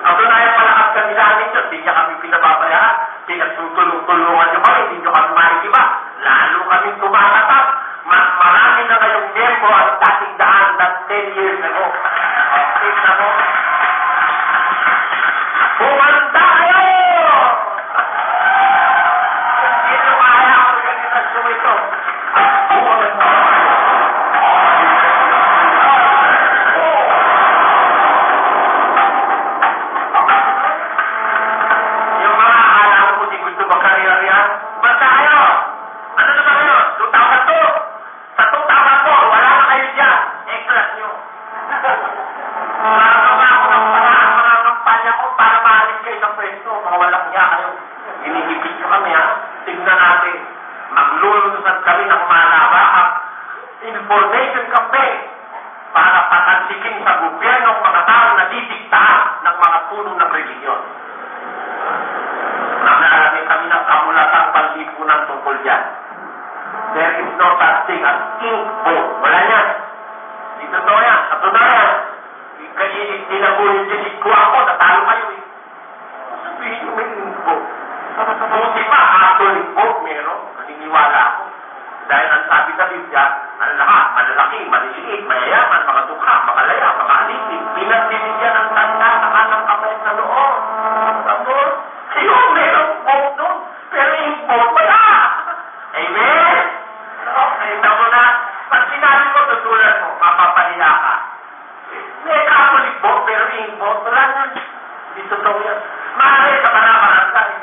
Ang tunay malakas kami sa amin Diyos, di niya kami pinababayaan, pinagtutulungan nyo kami, hindi nyo kami mahigiba, lalo kami tumatatap. Mas marami na kayong miyembro ang dating daan that 10 years ago. Okay na mo? Humanda kayo! Hindi nyo kaya ang organisasyon ito. Yung mga alam ko, di gusto magkariyar yan. Basta kayo! Ano na ba kayo? 2002? Sa 2004, wala na kayo dyan. Eklas nyo. ink vote. Wala yan. Di totoo yan. Katunayan. Kasi tinagulit yung sikwa ko, natalo kayo eh. Sabihin nyo may ink vote. Buti pa, Catholic vote meron. Naniniwala ako. Dahil ang sabi sa Biblia, ang lahat, malalaki, maliliit, mayayaman, mga dukha, makalaya, mga alipin, pinagbibigyan ng tanda sa kanang kapait na loob. Tapos, yun, merong vote doon. Pero yung vote, wala. Amen? Okay, tamo na. Pag sinabi ko, tutulad mo, mapapahiya ka. May Catholic vote, pero yung vote, wala na. Hindi totoo yan. Marami sa marami.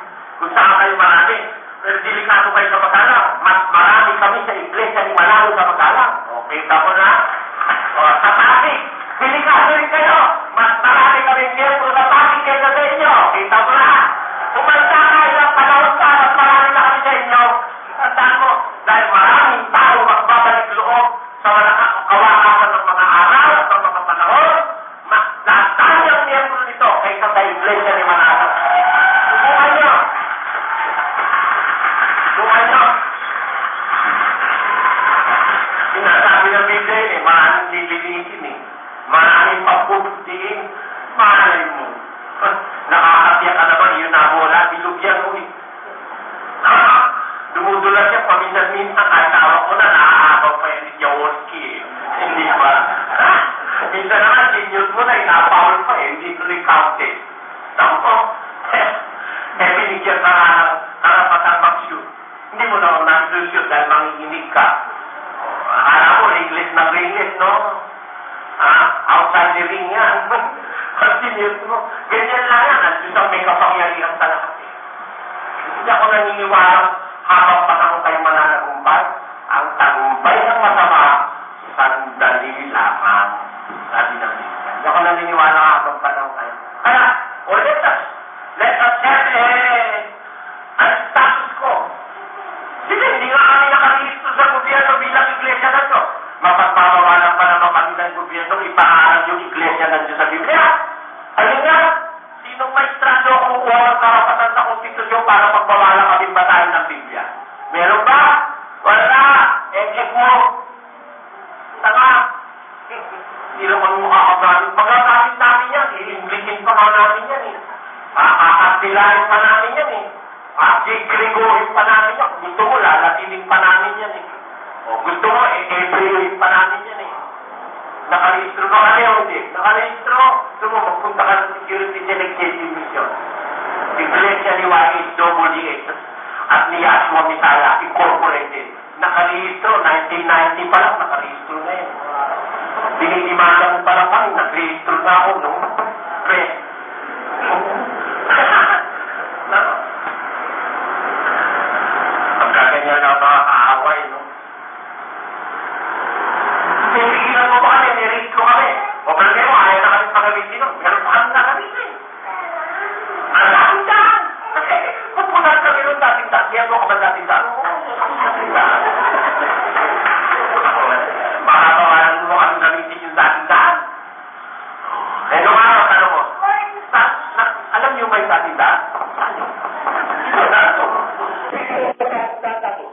Kung saan kayo marami. Pero delikado kayo sa Magalang. Mas marami kami sa iglesia ni Manalo sa Magalang. Okay, tamo na. O, sa Pasig, delikado rin kayo. Mas marami kami miyembro sa Pasig kaysa sa inyo. Okay, tamo na. Pumalta kayo ng panahon ka, mas marami na kami sa inyo. Tandaan mo, dahil maraming tao magbabalik loob sa kawakasan ng mga araw at ng mga panahon, mas dadami ang miyembro nito kaysa sa iglesia ni Manalo. Subukan nyo. Subukan nyo. Sinasabi ng Biblia eh, maraming lilinisin eh. Maraming pagbubutihin. Malay mo. Nakakatiyak ka naman, yun na wala, bilugyan mo eh. Dumudulas siya paminsan-minsan, kahit tawag ko na, nakakabang pa yung Jaworski eh. Hindi ba? Minsan naman, sinute mo na, inapawal pa eh, hindi to recounted. Tampo, binigyan ka nga ng karapatan mag-shoot. Hindi mo naman nag-shoot dahil manginginig ka. Akala mo, ringlet ng ringlet, no? Outside the ring yan. Sinute mo. Ganyan lang yan, nandun ang may kapangyarihan sa lahat eh. Hindi ako naniniwala habang panahon kayo mananagumpay, ang tagumpay ng masama, sandali lamang. Sabi ng Biblia. Hindi ako naniniwala habang panahon kayo. Kaya, let us have ang status ko. Sige, hindi nga kami nakarehistro sa gobyerno bilang iglesia na ito. Mapagpapawalan pa naman kami ng gobyerno, ipaaral yung iglesia na ito sa Biblia. Ayun nga, sinong may strando kumukuha ng karapatan sa konstitusyon para magpawala kami batayan ng Biblia? Meron ba? Wala. Check mo. Tanga. Hindi naman makakagamit. Magagamit namin yan. I-Englishin pa nga namin yan eh. Kakatilahin pa namin yan eh. Gregorian pa namin yan. Gusto mo, lalatinin pa namin yan eh. O gusto mo, Hebrewin pa namin yan eh. Nakarehistro ba kayo? Hindi. Nakarehistro. Gusto mo, magpunta ka ng Security Selective Mission. Iglesia ni YHWH at ni Yahshua Misaya Incorporated. Nakarehistro. 1990 pa lang, nakarehistro na yun. Dinidimanda mo pa lang kami, nakarehistro na ako, no? Pagkaganyan na mga kaaway, no? Pinigilan mo ba kami? Nirehistro kami. O kasi mo, ayaw na kami pagamitin nun. Pero paano na kami eh? Ang dating daan! Kasi pupunan kami nun dating daan. Kaya mo ka ba dating daan? Makabawalan mo kami gamitin yung dating daan. Pero nga, tanong mo, alam niyo ba yung dating daan? Saan yun?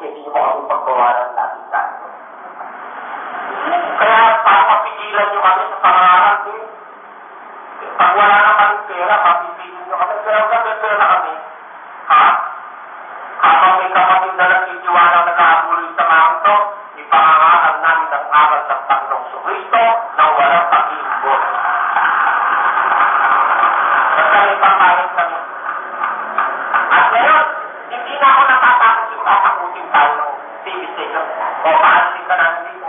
Pwede mo kami pagbawalan ng dating daan. Kaya papapigilan nyo kami sa pangarap eh. Pag wala na kami pera, papigilan nyo kami. Pero kami pera kami. Ha? Habang may kapatid na nagtitiwala nag-aabuloy sa mga ito, ipangangalan namin ang aral ng Panginoong Kristo nang walang pag-iimbot. Basta may pangkalit kami. At ngayon, hindi na ako natatakot yung tatakutin tayo ng TV station. O paasin ka namin dito.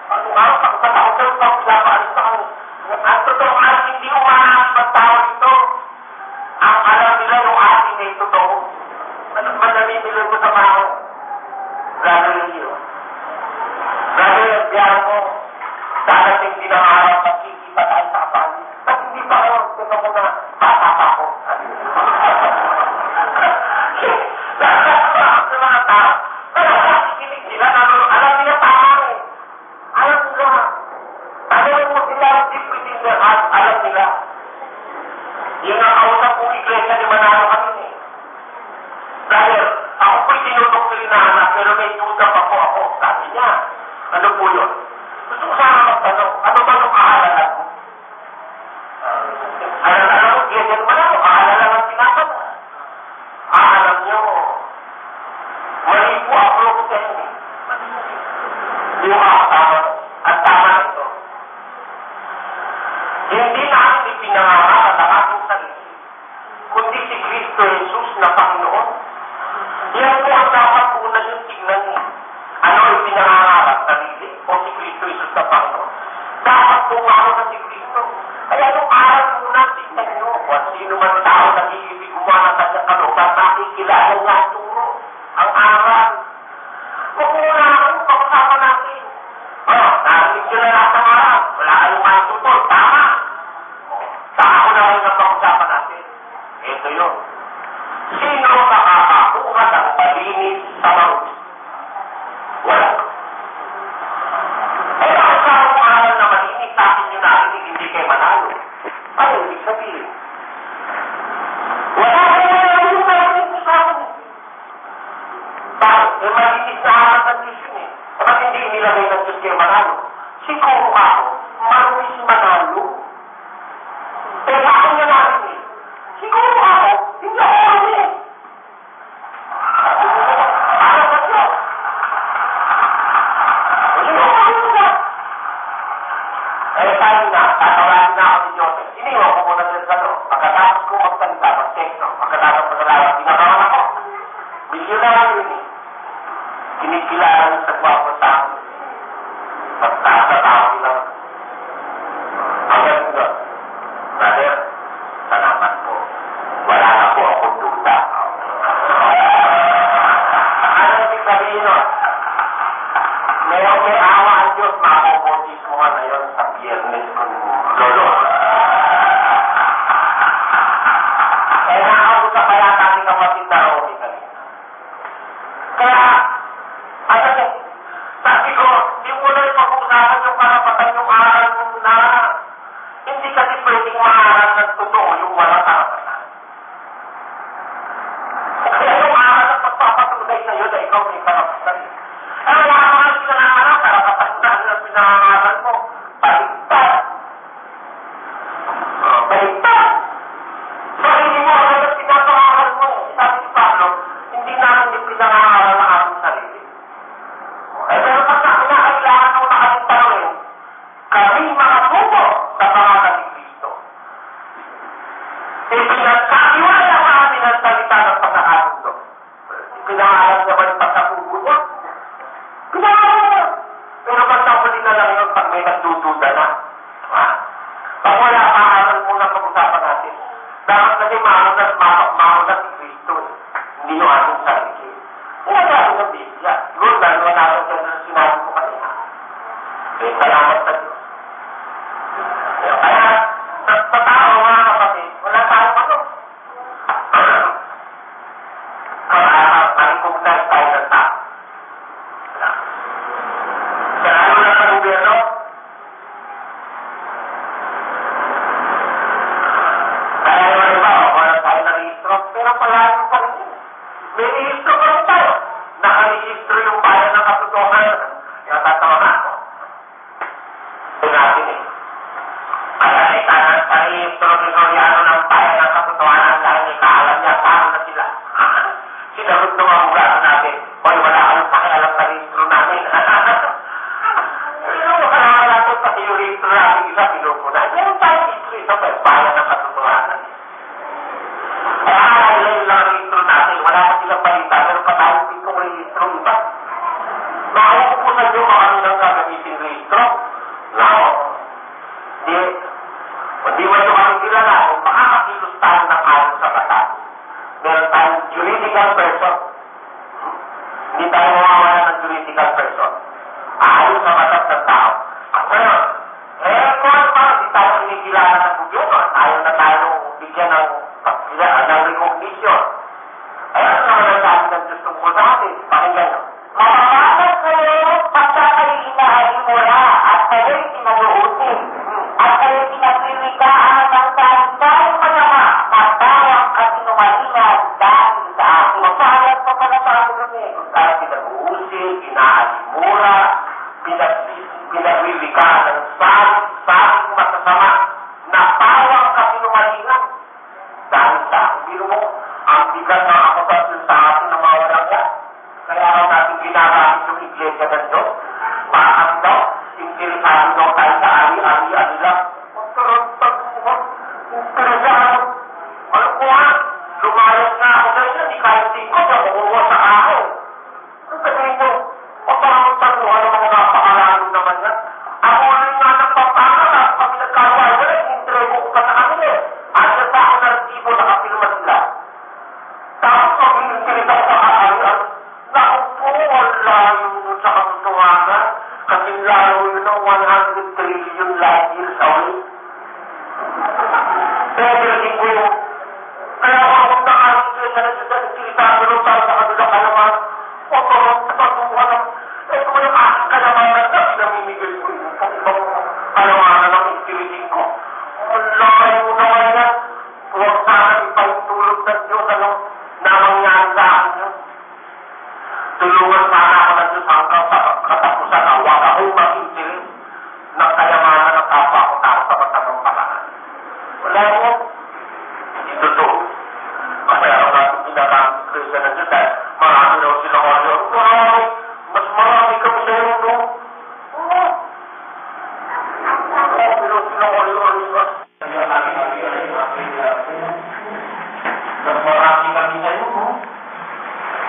Ano nga, takot kayo pag pinapaalis na kami. Ang totoo ay hindi umahanap magtao ito. Ang alam nila yung ating ay totoo. Madami nila ko sa mga brother yun. Brother, biyan mo. Darating din ang araw magkikita tayo sa kapali. Ba't hindi pa kayo? Ito mo na bata pa ako. Lahat ng mga tao. Kaya nakikinig sila. Alam nila tama eh. Alam nila. Alam mo sila. Alam nila. Yung nakausap kong iglesia ni Manalo kanina eh. Dahil ako po'y tinutong na pero may duda pa po ako. Sabi niya, Ano po yun? Gusto ko sana magtanong, ano ba yung kaalalan mo? Alam mo, ganyan mo lang, kaalalan ang tinatanong. Alam nyo, mali po approach sa inyo. Yung tama, ang tama ito. Hindi namin ipinangaral ang ating sarili, kundi si Kristo Jesus na Panginoon. Yan po ang dapat unan yung tignan niya. Ano ipinangaral ang sarili o si Kristo Jesus na Panginoon? Dapat tumawag na si Kristo. Kaya yung aral muna, tignan nyo. Kung sino man tao nag-iibig gumawa ng kanyang kalooban, nakikilala niya ang turo, ang aral. Kung muna akong pag-usapan natin. Narinig nyo na lahat ng aral. Wala kayong maitutol. Tama. Saka ako na rin ang pag-usapan natin. Ito yun. Sino makakakuha ng malinis sa marumi? Wala. Eh, bakit sa akong aral na malinis sa akin yung narinig, hindi kayo manalo? Ano ibig sabihin? Wala kayo manalo yung narinig sa akin. Bakit? Eh, malinis na aral ng Diyos yun eh. Bakit hindi nilagay ng Diyos kayo manalo? Siguro ako, marumi si manalo. Eh, bakit niya narinig? Siguro ako, hindi ako marumi. Ano ba siya? Hindi ako marumi. Eh, tayo na, tatawagin na ako ni Joseph. Iniwan ko muna sa ano. Pagkatapos ko magsalita, mag-text, pagkatapos magsalita, pinakawan ako. Bigyan na lang yun eh. Kinikilala niya sa gwapo sa akin. Pagkakatawag lang. Hanggang doon. Brother, salamat po. Wala na po akong duda. Ano ibig sabihin nun? May awa ang Diyos, makukutis mo nga na yun sa biyernes kung lolo. Kaya nakakabot sa kaya natin kapatid na Romy kanina. Kaya, ano yun? Sabi ko, di mo na ipag-usapan yung karapatan yung aral na hindi kasi pwedeng maaral ng totoo yung walang karapatan. Kaya yung aral na pagpapatunay na yun na ikaw may karapatan. Kaya wala ka nga pinangaral, karapatan na pinangaral mo. Baligtad. Baligtad. So hindi mo agad ang pinapangaral mo. Sabi ni Pablo, hindi namin yung pinangaral ng ating sarili. Eh, pero pag kinakailangan mo na kaming tanongin, kami makatuto sa pangalan ni Kristo. Ipinagkakiwala namin ang salita ng pagkakagusto. Pinangalan niya ba yung pagkakugo niya? Pinangalan niya. Pero pag napuli na lang yun pag may nagdududa na. Pag wala pangalan muna pag-usapan natin. Dapat kasi mauna si Kristo. Hindi yung ating sarili. Pinagaling ng Biblia. Siguro dahil wala ko dyan na sinabi ko kanina. Eh, salamat sa Diyos. Kaya, sa tao mga kapatid, wala tayong ano. Recognize tayo ng tao. Kaya ano na sa gobyerno? Kaya naman ba, wala tayo na rehistro, pero palayo pa rin yun. May rehistro pa rin tayo. Nakarehistro yung bayan ng katotohanan. Kaya tatawa na ako. Ito natin eh. Kaya nakarehistro ni Soriano ng bayan ng katotohanan dahil may kaalam niya, tao na sila. Sinagot ng mga abogado natin, hoy, wala kayong pakialam sa rehistro namin. Pero wala natin pati yung rehistro natin isa, pinupo na. Meron tayo rehistro isa pa, bayan ng katotohanan. Kaya lang lang rehistro natin, wala pa silang balita, meron pa tayo pitong rehistro iba. Nakaya ko po sa inyo kung ano nang gagamitin rehistro. No. Hindi mo ito kami kilala, kung makakakilos tayo ng ayon sa batas. Meron tayong juridical person. Hindi tayo mawawala ng juridical person. Ayon sa batas ng tao. Ngayon, kung ano pa, hindi tayo kinikilala ng gobyerno. Ayaw na tayo bigyan ng recognition. Ayan naman ang sabi ng Diyos tungkol sa atin. Pakinggan nyo. Mapapasok kayo pagka kayo inahalimura at kayo'y sinaluutin at kayo'y pinagwiwikaan ng tayo masama na bawang kasinungalingan dahil sa akin. Mapayag pa pala sa atin kami. Kaya pinag-uusig, inaalimura, Pinabilagin ko yung kaya ako nakakita na nagkikita doon tayo sa kanila kalaman. O parang patuwa ng ito yung aking kalamanan na pinamimigay ko yung ibang kalamanan ng ikiligin ko. Wala kayo naman yan. Huwag sana ipahintulog ng Diyos ano na mangyari sa akin yun. Tulungan sana ako ng Diyos hanggang sa katapusan na huwag akong mag-interes ng kayamanan ng kapwa ko tao sa matamang paraan. Wala mo. Ito to. Kaya ako natin pinakamit ko sa ng Diyos dahil marami daw sila ko. Marami. Mas marami kami sa iyo, no? Oo. Marami daw sila ko. Kaya natin mas marami kami sa iyo, no?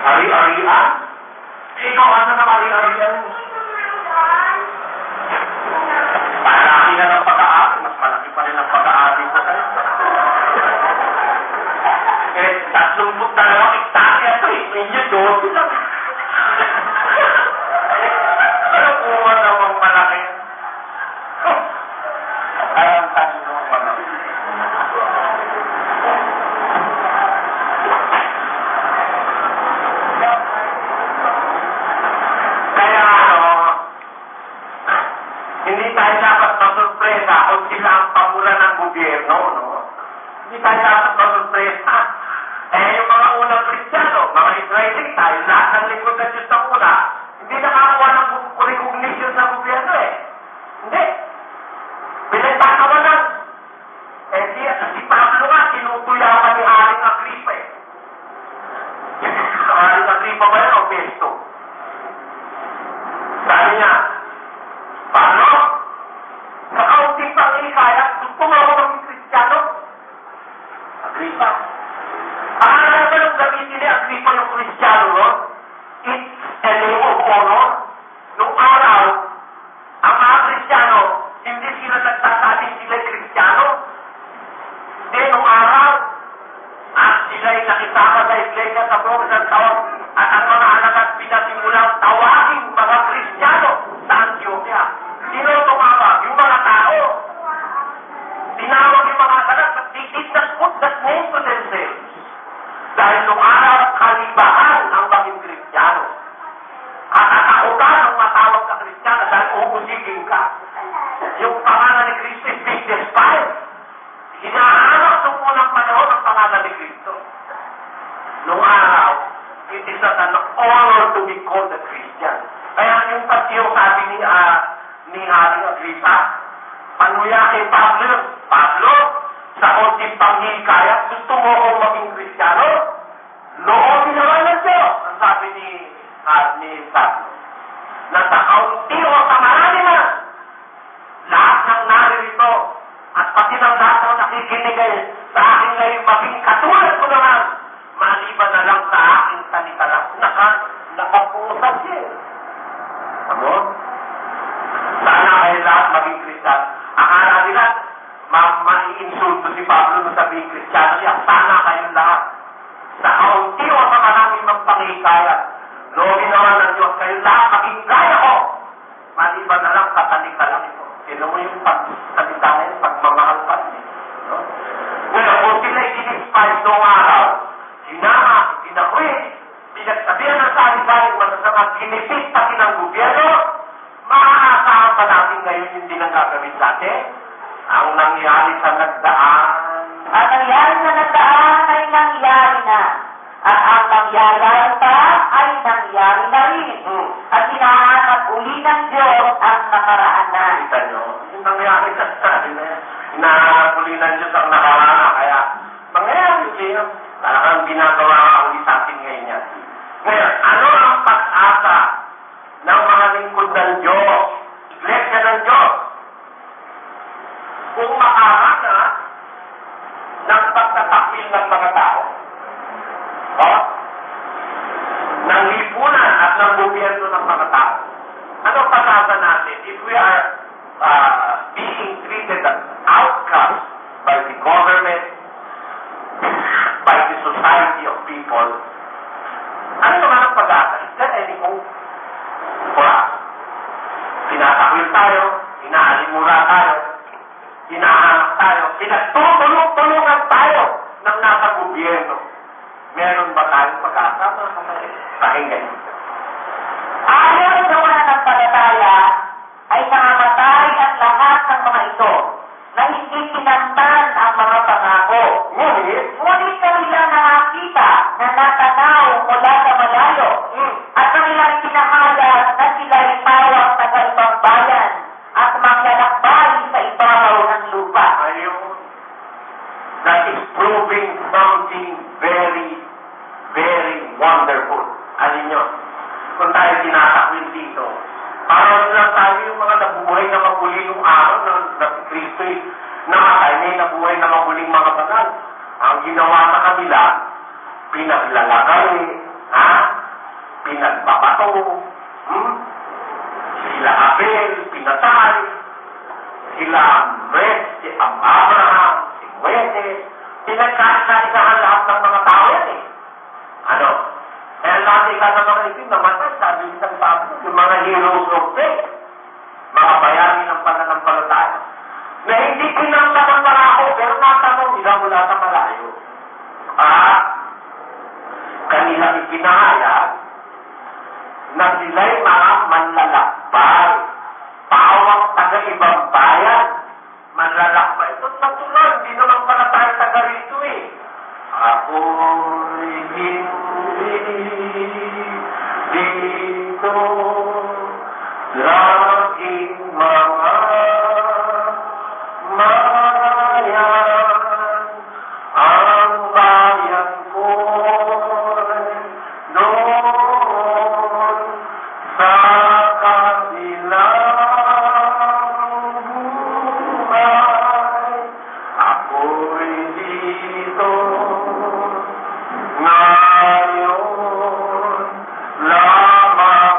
Ari-arian? Ikaw, ano na ari-arian? Malaki na ng pag-aari. Mas malaki pa rin ang pag-aari sa tayo. Eh, 32 hektarya ito eh. Medyo 12 lang. Ano kuha namang malaki? Kaya ang tayo namang malaki. Kaya hindi tayo dapat masurpresa kung sila ang pamulan ng gobyerno, no? Hindi tayo dapat masurpresa. Yung mga unang Kristiyano, mga Israelite, tayo lahat ng lingkod na Diyos sa una, hindi nakakuha ng recognition sa gobyerno eh. Hindi. Pinagtatawanan. Si Pablo nga, tinutuyawan ni Haring Agripa eh. Haring Agripa ba yun o Pesto? Sabi niya, Pablo, sa kaunting pangikaya, gusto mo ako maging Kristiyano? Agripa. Akala ba nung gamitin ni Agripa yung Kristiyano, no? It's a name of honor. Nung araw, ang mga Kristiyano, hindi sila nagsasabing sila'y Kristiyano. Hindi, nung araw, at sila'y nakisama sa iglesia sa buong ng taon, at ang mga anak at pinasimulang tawaging mga Kristiyano sa Antioquia. Sino tumawag? Yung mga tao. Tinawag yung mga anak at they did not put that name to themselves. Dahil nung araw, kalibahan ang maging Kristiyano. Katatakutan ang matawag na Kristiyano dahil umusiging ka. Yung pangalan ni Kristo is business file. Hinahanap nung unang panahon ang pangalan ni Kristo. Nung araw, it is not an honor to be called a Christian. Kaya yung sabi ni Haring Agripa, panuya kay Pablo, Pablo, sa konting panghikayat, gusto mo akong maging Kristiyano? Loobin naman ng Diyos, ang sabi ni Pablo. Na sa kaunti o sa marami na, lahat ng naririto, at pati ng lahat ng nakikinig sa akin ngayon maging katulad ko naman, maliban na lang sa aking salita lang, nakapusap siya. Ano? Sana kayo lahat maging Kristiyano. Akala nila, maiinsulto si Pablo nung sabihin Kristiyano siya. Sana kayong lahat. Sa kaunti o sa maraming magpangikayat, loobin naman ng Diyos, kayong lahat maging gaya ko. Maliban na lang sa salita lang ito. Sino mo yung pagsalita na yun, pagmamahal pa niya. No? Ngayon, kung sila i-despise noong araw, sinama, pinakwit, pinagsabihan ng sari-saring masasamang ginipit pati ng gobyerno, maaasahan pa natin ngayon hindi nang gagawin sa atin. Ang nangyari sa nagdaan. Ang nangyari sa nagdaan ay nangyari na. At ang nangyayari pa ay nangyari na rin. At hinahanap uli ng Diyos ang nakaraan na. Kita nyo, yung nangyari sa nagdaan na yan. Hinahanap uli ng Diyos ang nakaraan na. Kaya, mangyayari siya. Talagang ginagawa ka uli sa atin ngayon yan. Ngayon, ano ang pag-asa ng mga lingkod ng Diyos? Iglesia ng Diyos. Kung makahana ng pagtatakwil ng mga tao, ng lipunan at ng gobyerno ng mga tao, ano pag-asa natin if we are being treated as outcasts by the government, by the society of people? Ano naman ang pag-asa? Is there any hope for us? Tinatakwil tayo, inaalimura tayo, hinahanap tayo, pinagtutulog-tulog nasa gobyerno, meron ba tayong pag-asa, mga kapatid? Pakinggan nito. Ayon sa pananampalataya, ay nangamatay ang lahat ng mga ito na hindi sinamtan ang mga pangako. Ngunit kanila nakakita na natanaw mula sa malayo at kanilang sinahayag na sila'y tawag sa ibang bayan at maglalakbay sa ibabaw ng lupa. Ayun. That is proving something very, very wonderful. Alin nyo? Kung tayo tinatakwil dito, parang lang tayo yung mga nabuhay na maguli yung araw na si Kristo'y namatay na yung nabuhay na maguling mga banal. Ang ginawa sa kanila, pinaglalagay, pinagbabato, sila Abel, pinatay, sila si Abraham, si Moises, pinagkaisahan lahat ng mga tao yan eh. Ano? Kaya lahat ka ng mga itim namatay, sabi isang tao, yung mga heroes of faith, mga bayani ng pananampalataya, na hindi pinagsaman para ako, pero natanong nila mula sa malayo. Kanilang ipinahayag na sila'y mga manlalakbay, pawang taga-ibang bayan, manlalakbay. Ito natuloy, hindi naman pala tayo taga rito eh. Ako'y hindi dito, laging mga mayan, ang bayan ko'y doon sa kabilang buhay. Ako'y dito ngayon lamang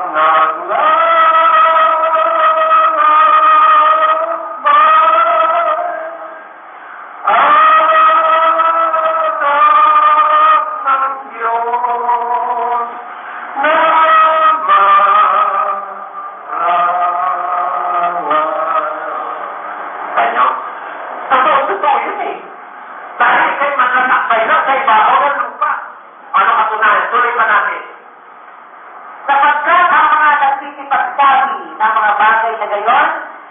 Sapagkat ang mga nagsisipagsabi ng mga bagay na gayon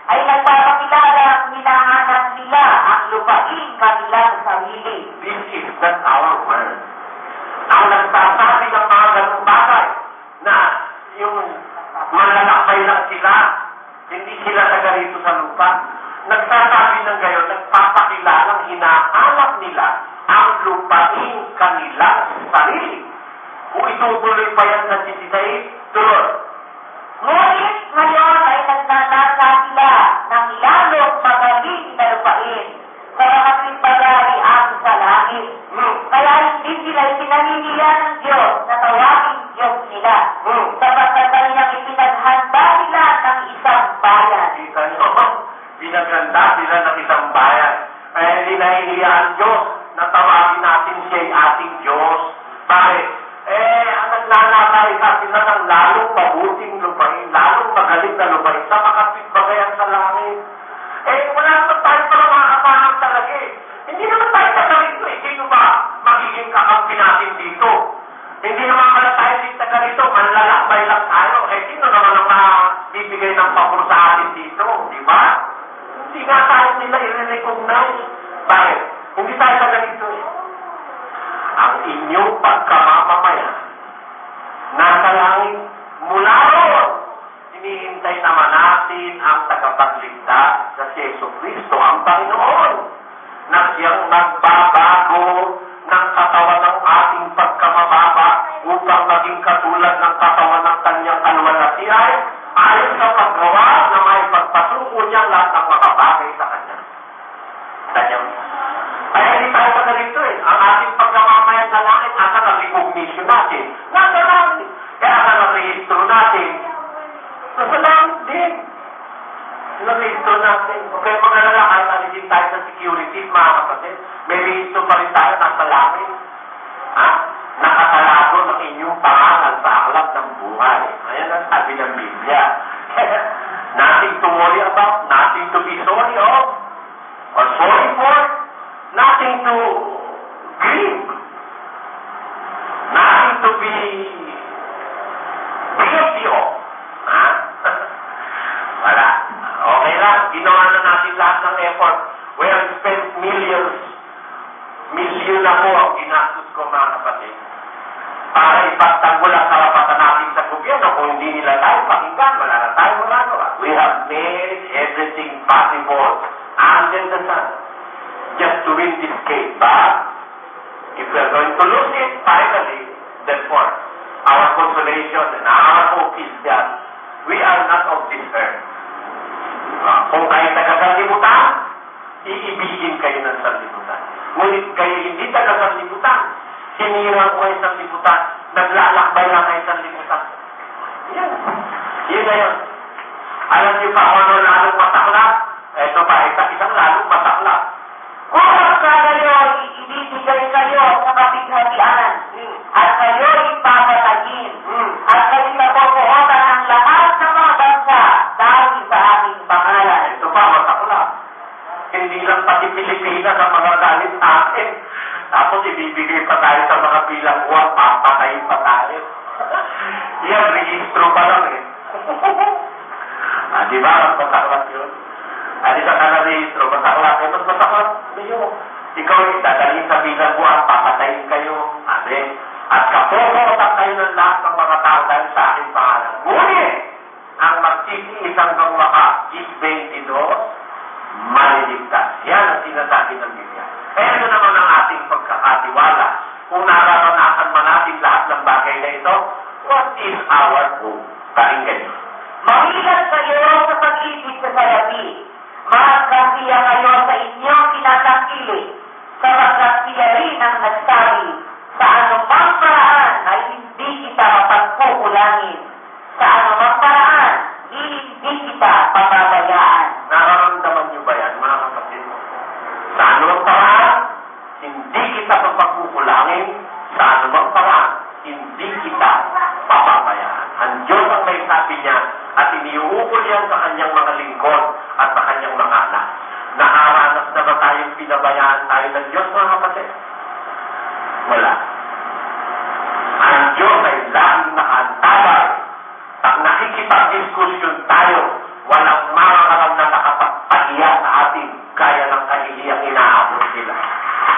ay nagpapakilala ang hinahanap nila ang lupain kanilang sarili. This is not our word. Ang nagsasabi ng mga ganung bagay na yung manlalakbay lang sila, hindi sila taga rito sa lupa. Nagsasabi ng gayon, nagpapakilalang hinahanap nila ang lupain kanilang sarili. Kung itutuloy pa yan sa 16, tuloy. Ngunit ngayon ay nagnanasa sila ng lalong magaling na lupain sa mga bagay ang sa langit. Kaya hindi sila pinaniniya ng Diyos na tawaging Diyos nila. Sapagkat kanilang ipinaghanda nila ng isang bayan. Kita nyo, pinaghanda sila ng isang bayan. Kaya hindi nahihiya ang Diyos na tawagin natin siya'y ating Diyos. Bakit? Ang nagnanatay sa sila ng lalong mabuting lupain, lalong magaling na lupain sa makapitbagayan sa langit. Wala naman tayo parang makakapahan talaga eh. Hindi naman tayo taga-rito eh. Sino ba magiging kakampi natin dito? Hindi naman pala tayo dito taga-rito, manlalakbay lang tayo. Sino naman ang bibigay ng papur sa atin dito? Di ba? Hindi nga tayo nila i-recognize. Bakit? Hindi tayo taga-rito eh. Ang inyong pagkamamamayan nasa langit mula roon. Hinihintay naman natin ang tagapagligtas na si Jesucristo, ang Panginoon, na siyang nagbabago ng katawan ng ating pagkamababa upang maging katulad ng katawan ng kanyang kaluwalhatian ayon sa paggawa na may pagpasuko niya lahat ng makabagay sa kanya. Kaya hindi tayo sa ganito eh. Ang ating pagkamamayan sa langit, asa ang recognition natin. Nasa langit. Kaya asa ang rehistro natin. Nasa langit din. Rehistro natin. Okay, mga lalakay, nalisin tayo sa security, mga kapatid. May rehistro pa rin tayo nasa langit. Nakatalago ng inyong pangalan sa aklat ng buhay. Ayan ang sabi ng Biblia. Nothing to worry about, nothing to be sorry of, or sorry for, nothing to grieve. milyon na po ang ginastos ko, mga kapatid. Para ipagtanggol ang karapatan natin sa gobyerno. Kung hindi nila tayo pakinggan, wala na tayo magagawa. We have made everything possible under the sun just to win this case. But if we are going to lose it, finally, therefore, our consolation and our hope is that we are not of this earth. Kung kayo taga-sanlibutan, iibigin kayo ng sanlibutan. Ngunit kayo hindi taga-sanlibutan, sinira ko kayo sanlibutan, naglalakbay lang kayo sanlibutan. Yan. Yun na yun. Alam niyo pa kung ano lalong matakla? Ito pa, isang lalong matakla. Kung sa kayo, ibibigay kayo sa kapighatian, at kayo ipapatayin, at kayo napopohotan ang lahat ng mga bansa dahil sa aking pangalan. Ito pa, matakla. Hindi lang pati Pilipinas ang mga galit sa atin. Tapos ibibigay pa tayo sa mga bilangguan, papatayin pa tayo. Yan, registro pa lang eh. Di ba? Mas mataklat yun. Isa ka na registro, mataklat. Mas mataklat. Ikaw ay dadalhin sa bilangguan, papatayin kayo. At kapopotak kayo ng lahat ng mga tao dahil sa aking pangalan. Ngunit, ang magtitiis hanggang is 22, maliligtas. Yan ang sinasabi ng Biblia. Ito naman ang ating pagkakatiwala. Kung nararanasan man natin lahat ng bagay na ito, what is our hope? Pakinggan nyo. Mahilag kayo sa pag-ibig sa salapi. Magkasiya kayo sa inyong tinatangkili, sapagkat siya rin ang nagsabi, sa anumang paraan ay hindi kita mapagkukulangin. Sa anumang paraan, hindi kita pababayaan. Nararamdaman nyo ba yan, mga kapatid? Sa anumang paraan, hindi kita mapagkukulangin. Sa anumang paraan, hindi kita pababayaan. Ang Diyos ang may sabi niya at iniuukol yan sa kanyang mga lingkod at sa kanyang mga anak. Nakaranas na ba tayong pinabayaan tayo ng Diyos, mga kapatid? Wala. Ang Diyos ay laging nakaantabay. Pag nakikipag-diskusyon tayo, walang makakaram na nakapagpahiya sa atin gaya ng kahihiyang inaabot nila.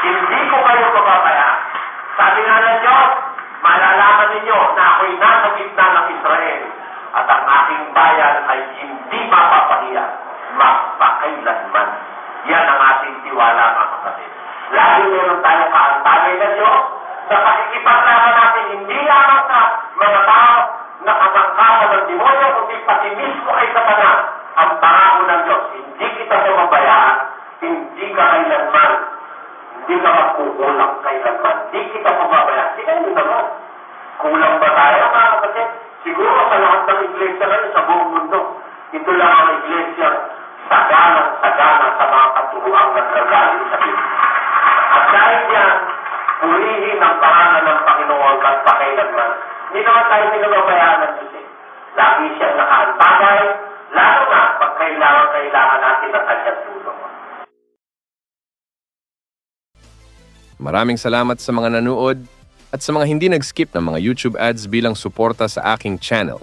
Hindi ko kayo pababayaan. Sabi nga ng Diyos, malalaman ninyo na ako'y nasa gitna ng Israel at ang aking bayan ay hindi mapapahiya magpakailanman. Yan ang ating tiwala, mga kapatid. Lagi meron tayo kaantabay na Diyos sa pakikipaglaban natin, hindi lamang sa mga tao na kasangkapan ng demonyo, kundi pati mismo ay Satanas. Ang pangako ng Diyos, hindi kita mababayaan, hindi ka kailanman, hindi ka magkukulang kailanman, hindi kita mababayaan. Sige nyo naman. Kulang ba tayo, mga kapatid? Siguro sa lahat ng iglesia ngayon sa buong mundo, ito lang ang iglesia sagana sa mga katuruang nagragaling sa Biblia. At dahil yan, purihin ang pangalan ng Panginoon at pakailanman. Hindi naman tayo pinababayaan ng Diyos eh. Lagi siyang nakaantabay, lalo na pag kailangan natin ang kanyang tulong. Maraming salamat sa mga nanood at sa mga hindi nag-skip ng mga YouTube ads bilang suporta sa aking channel.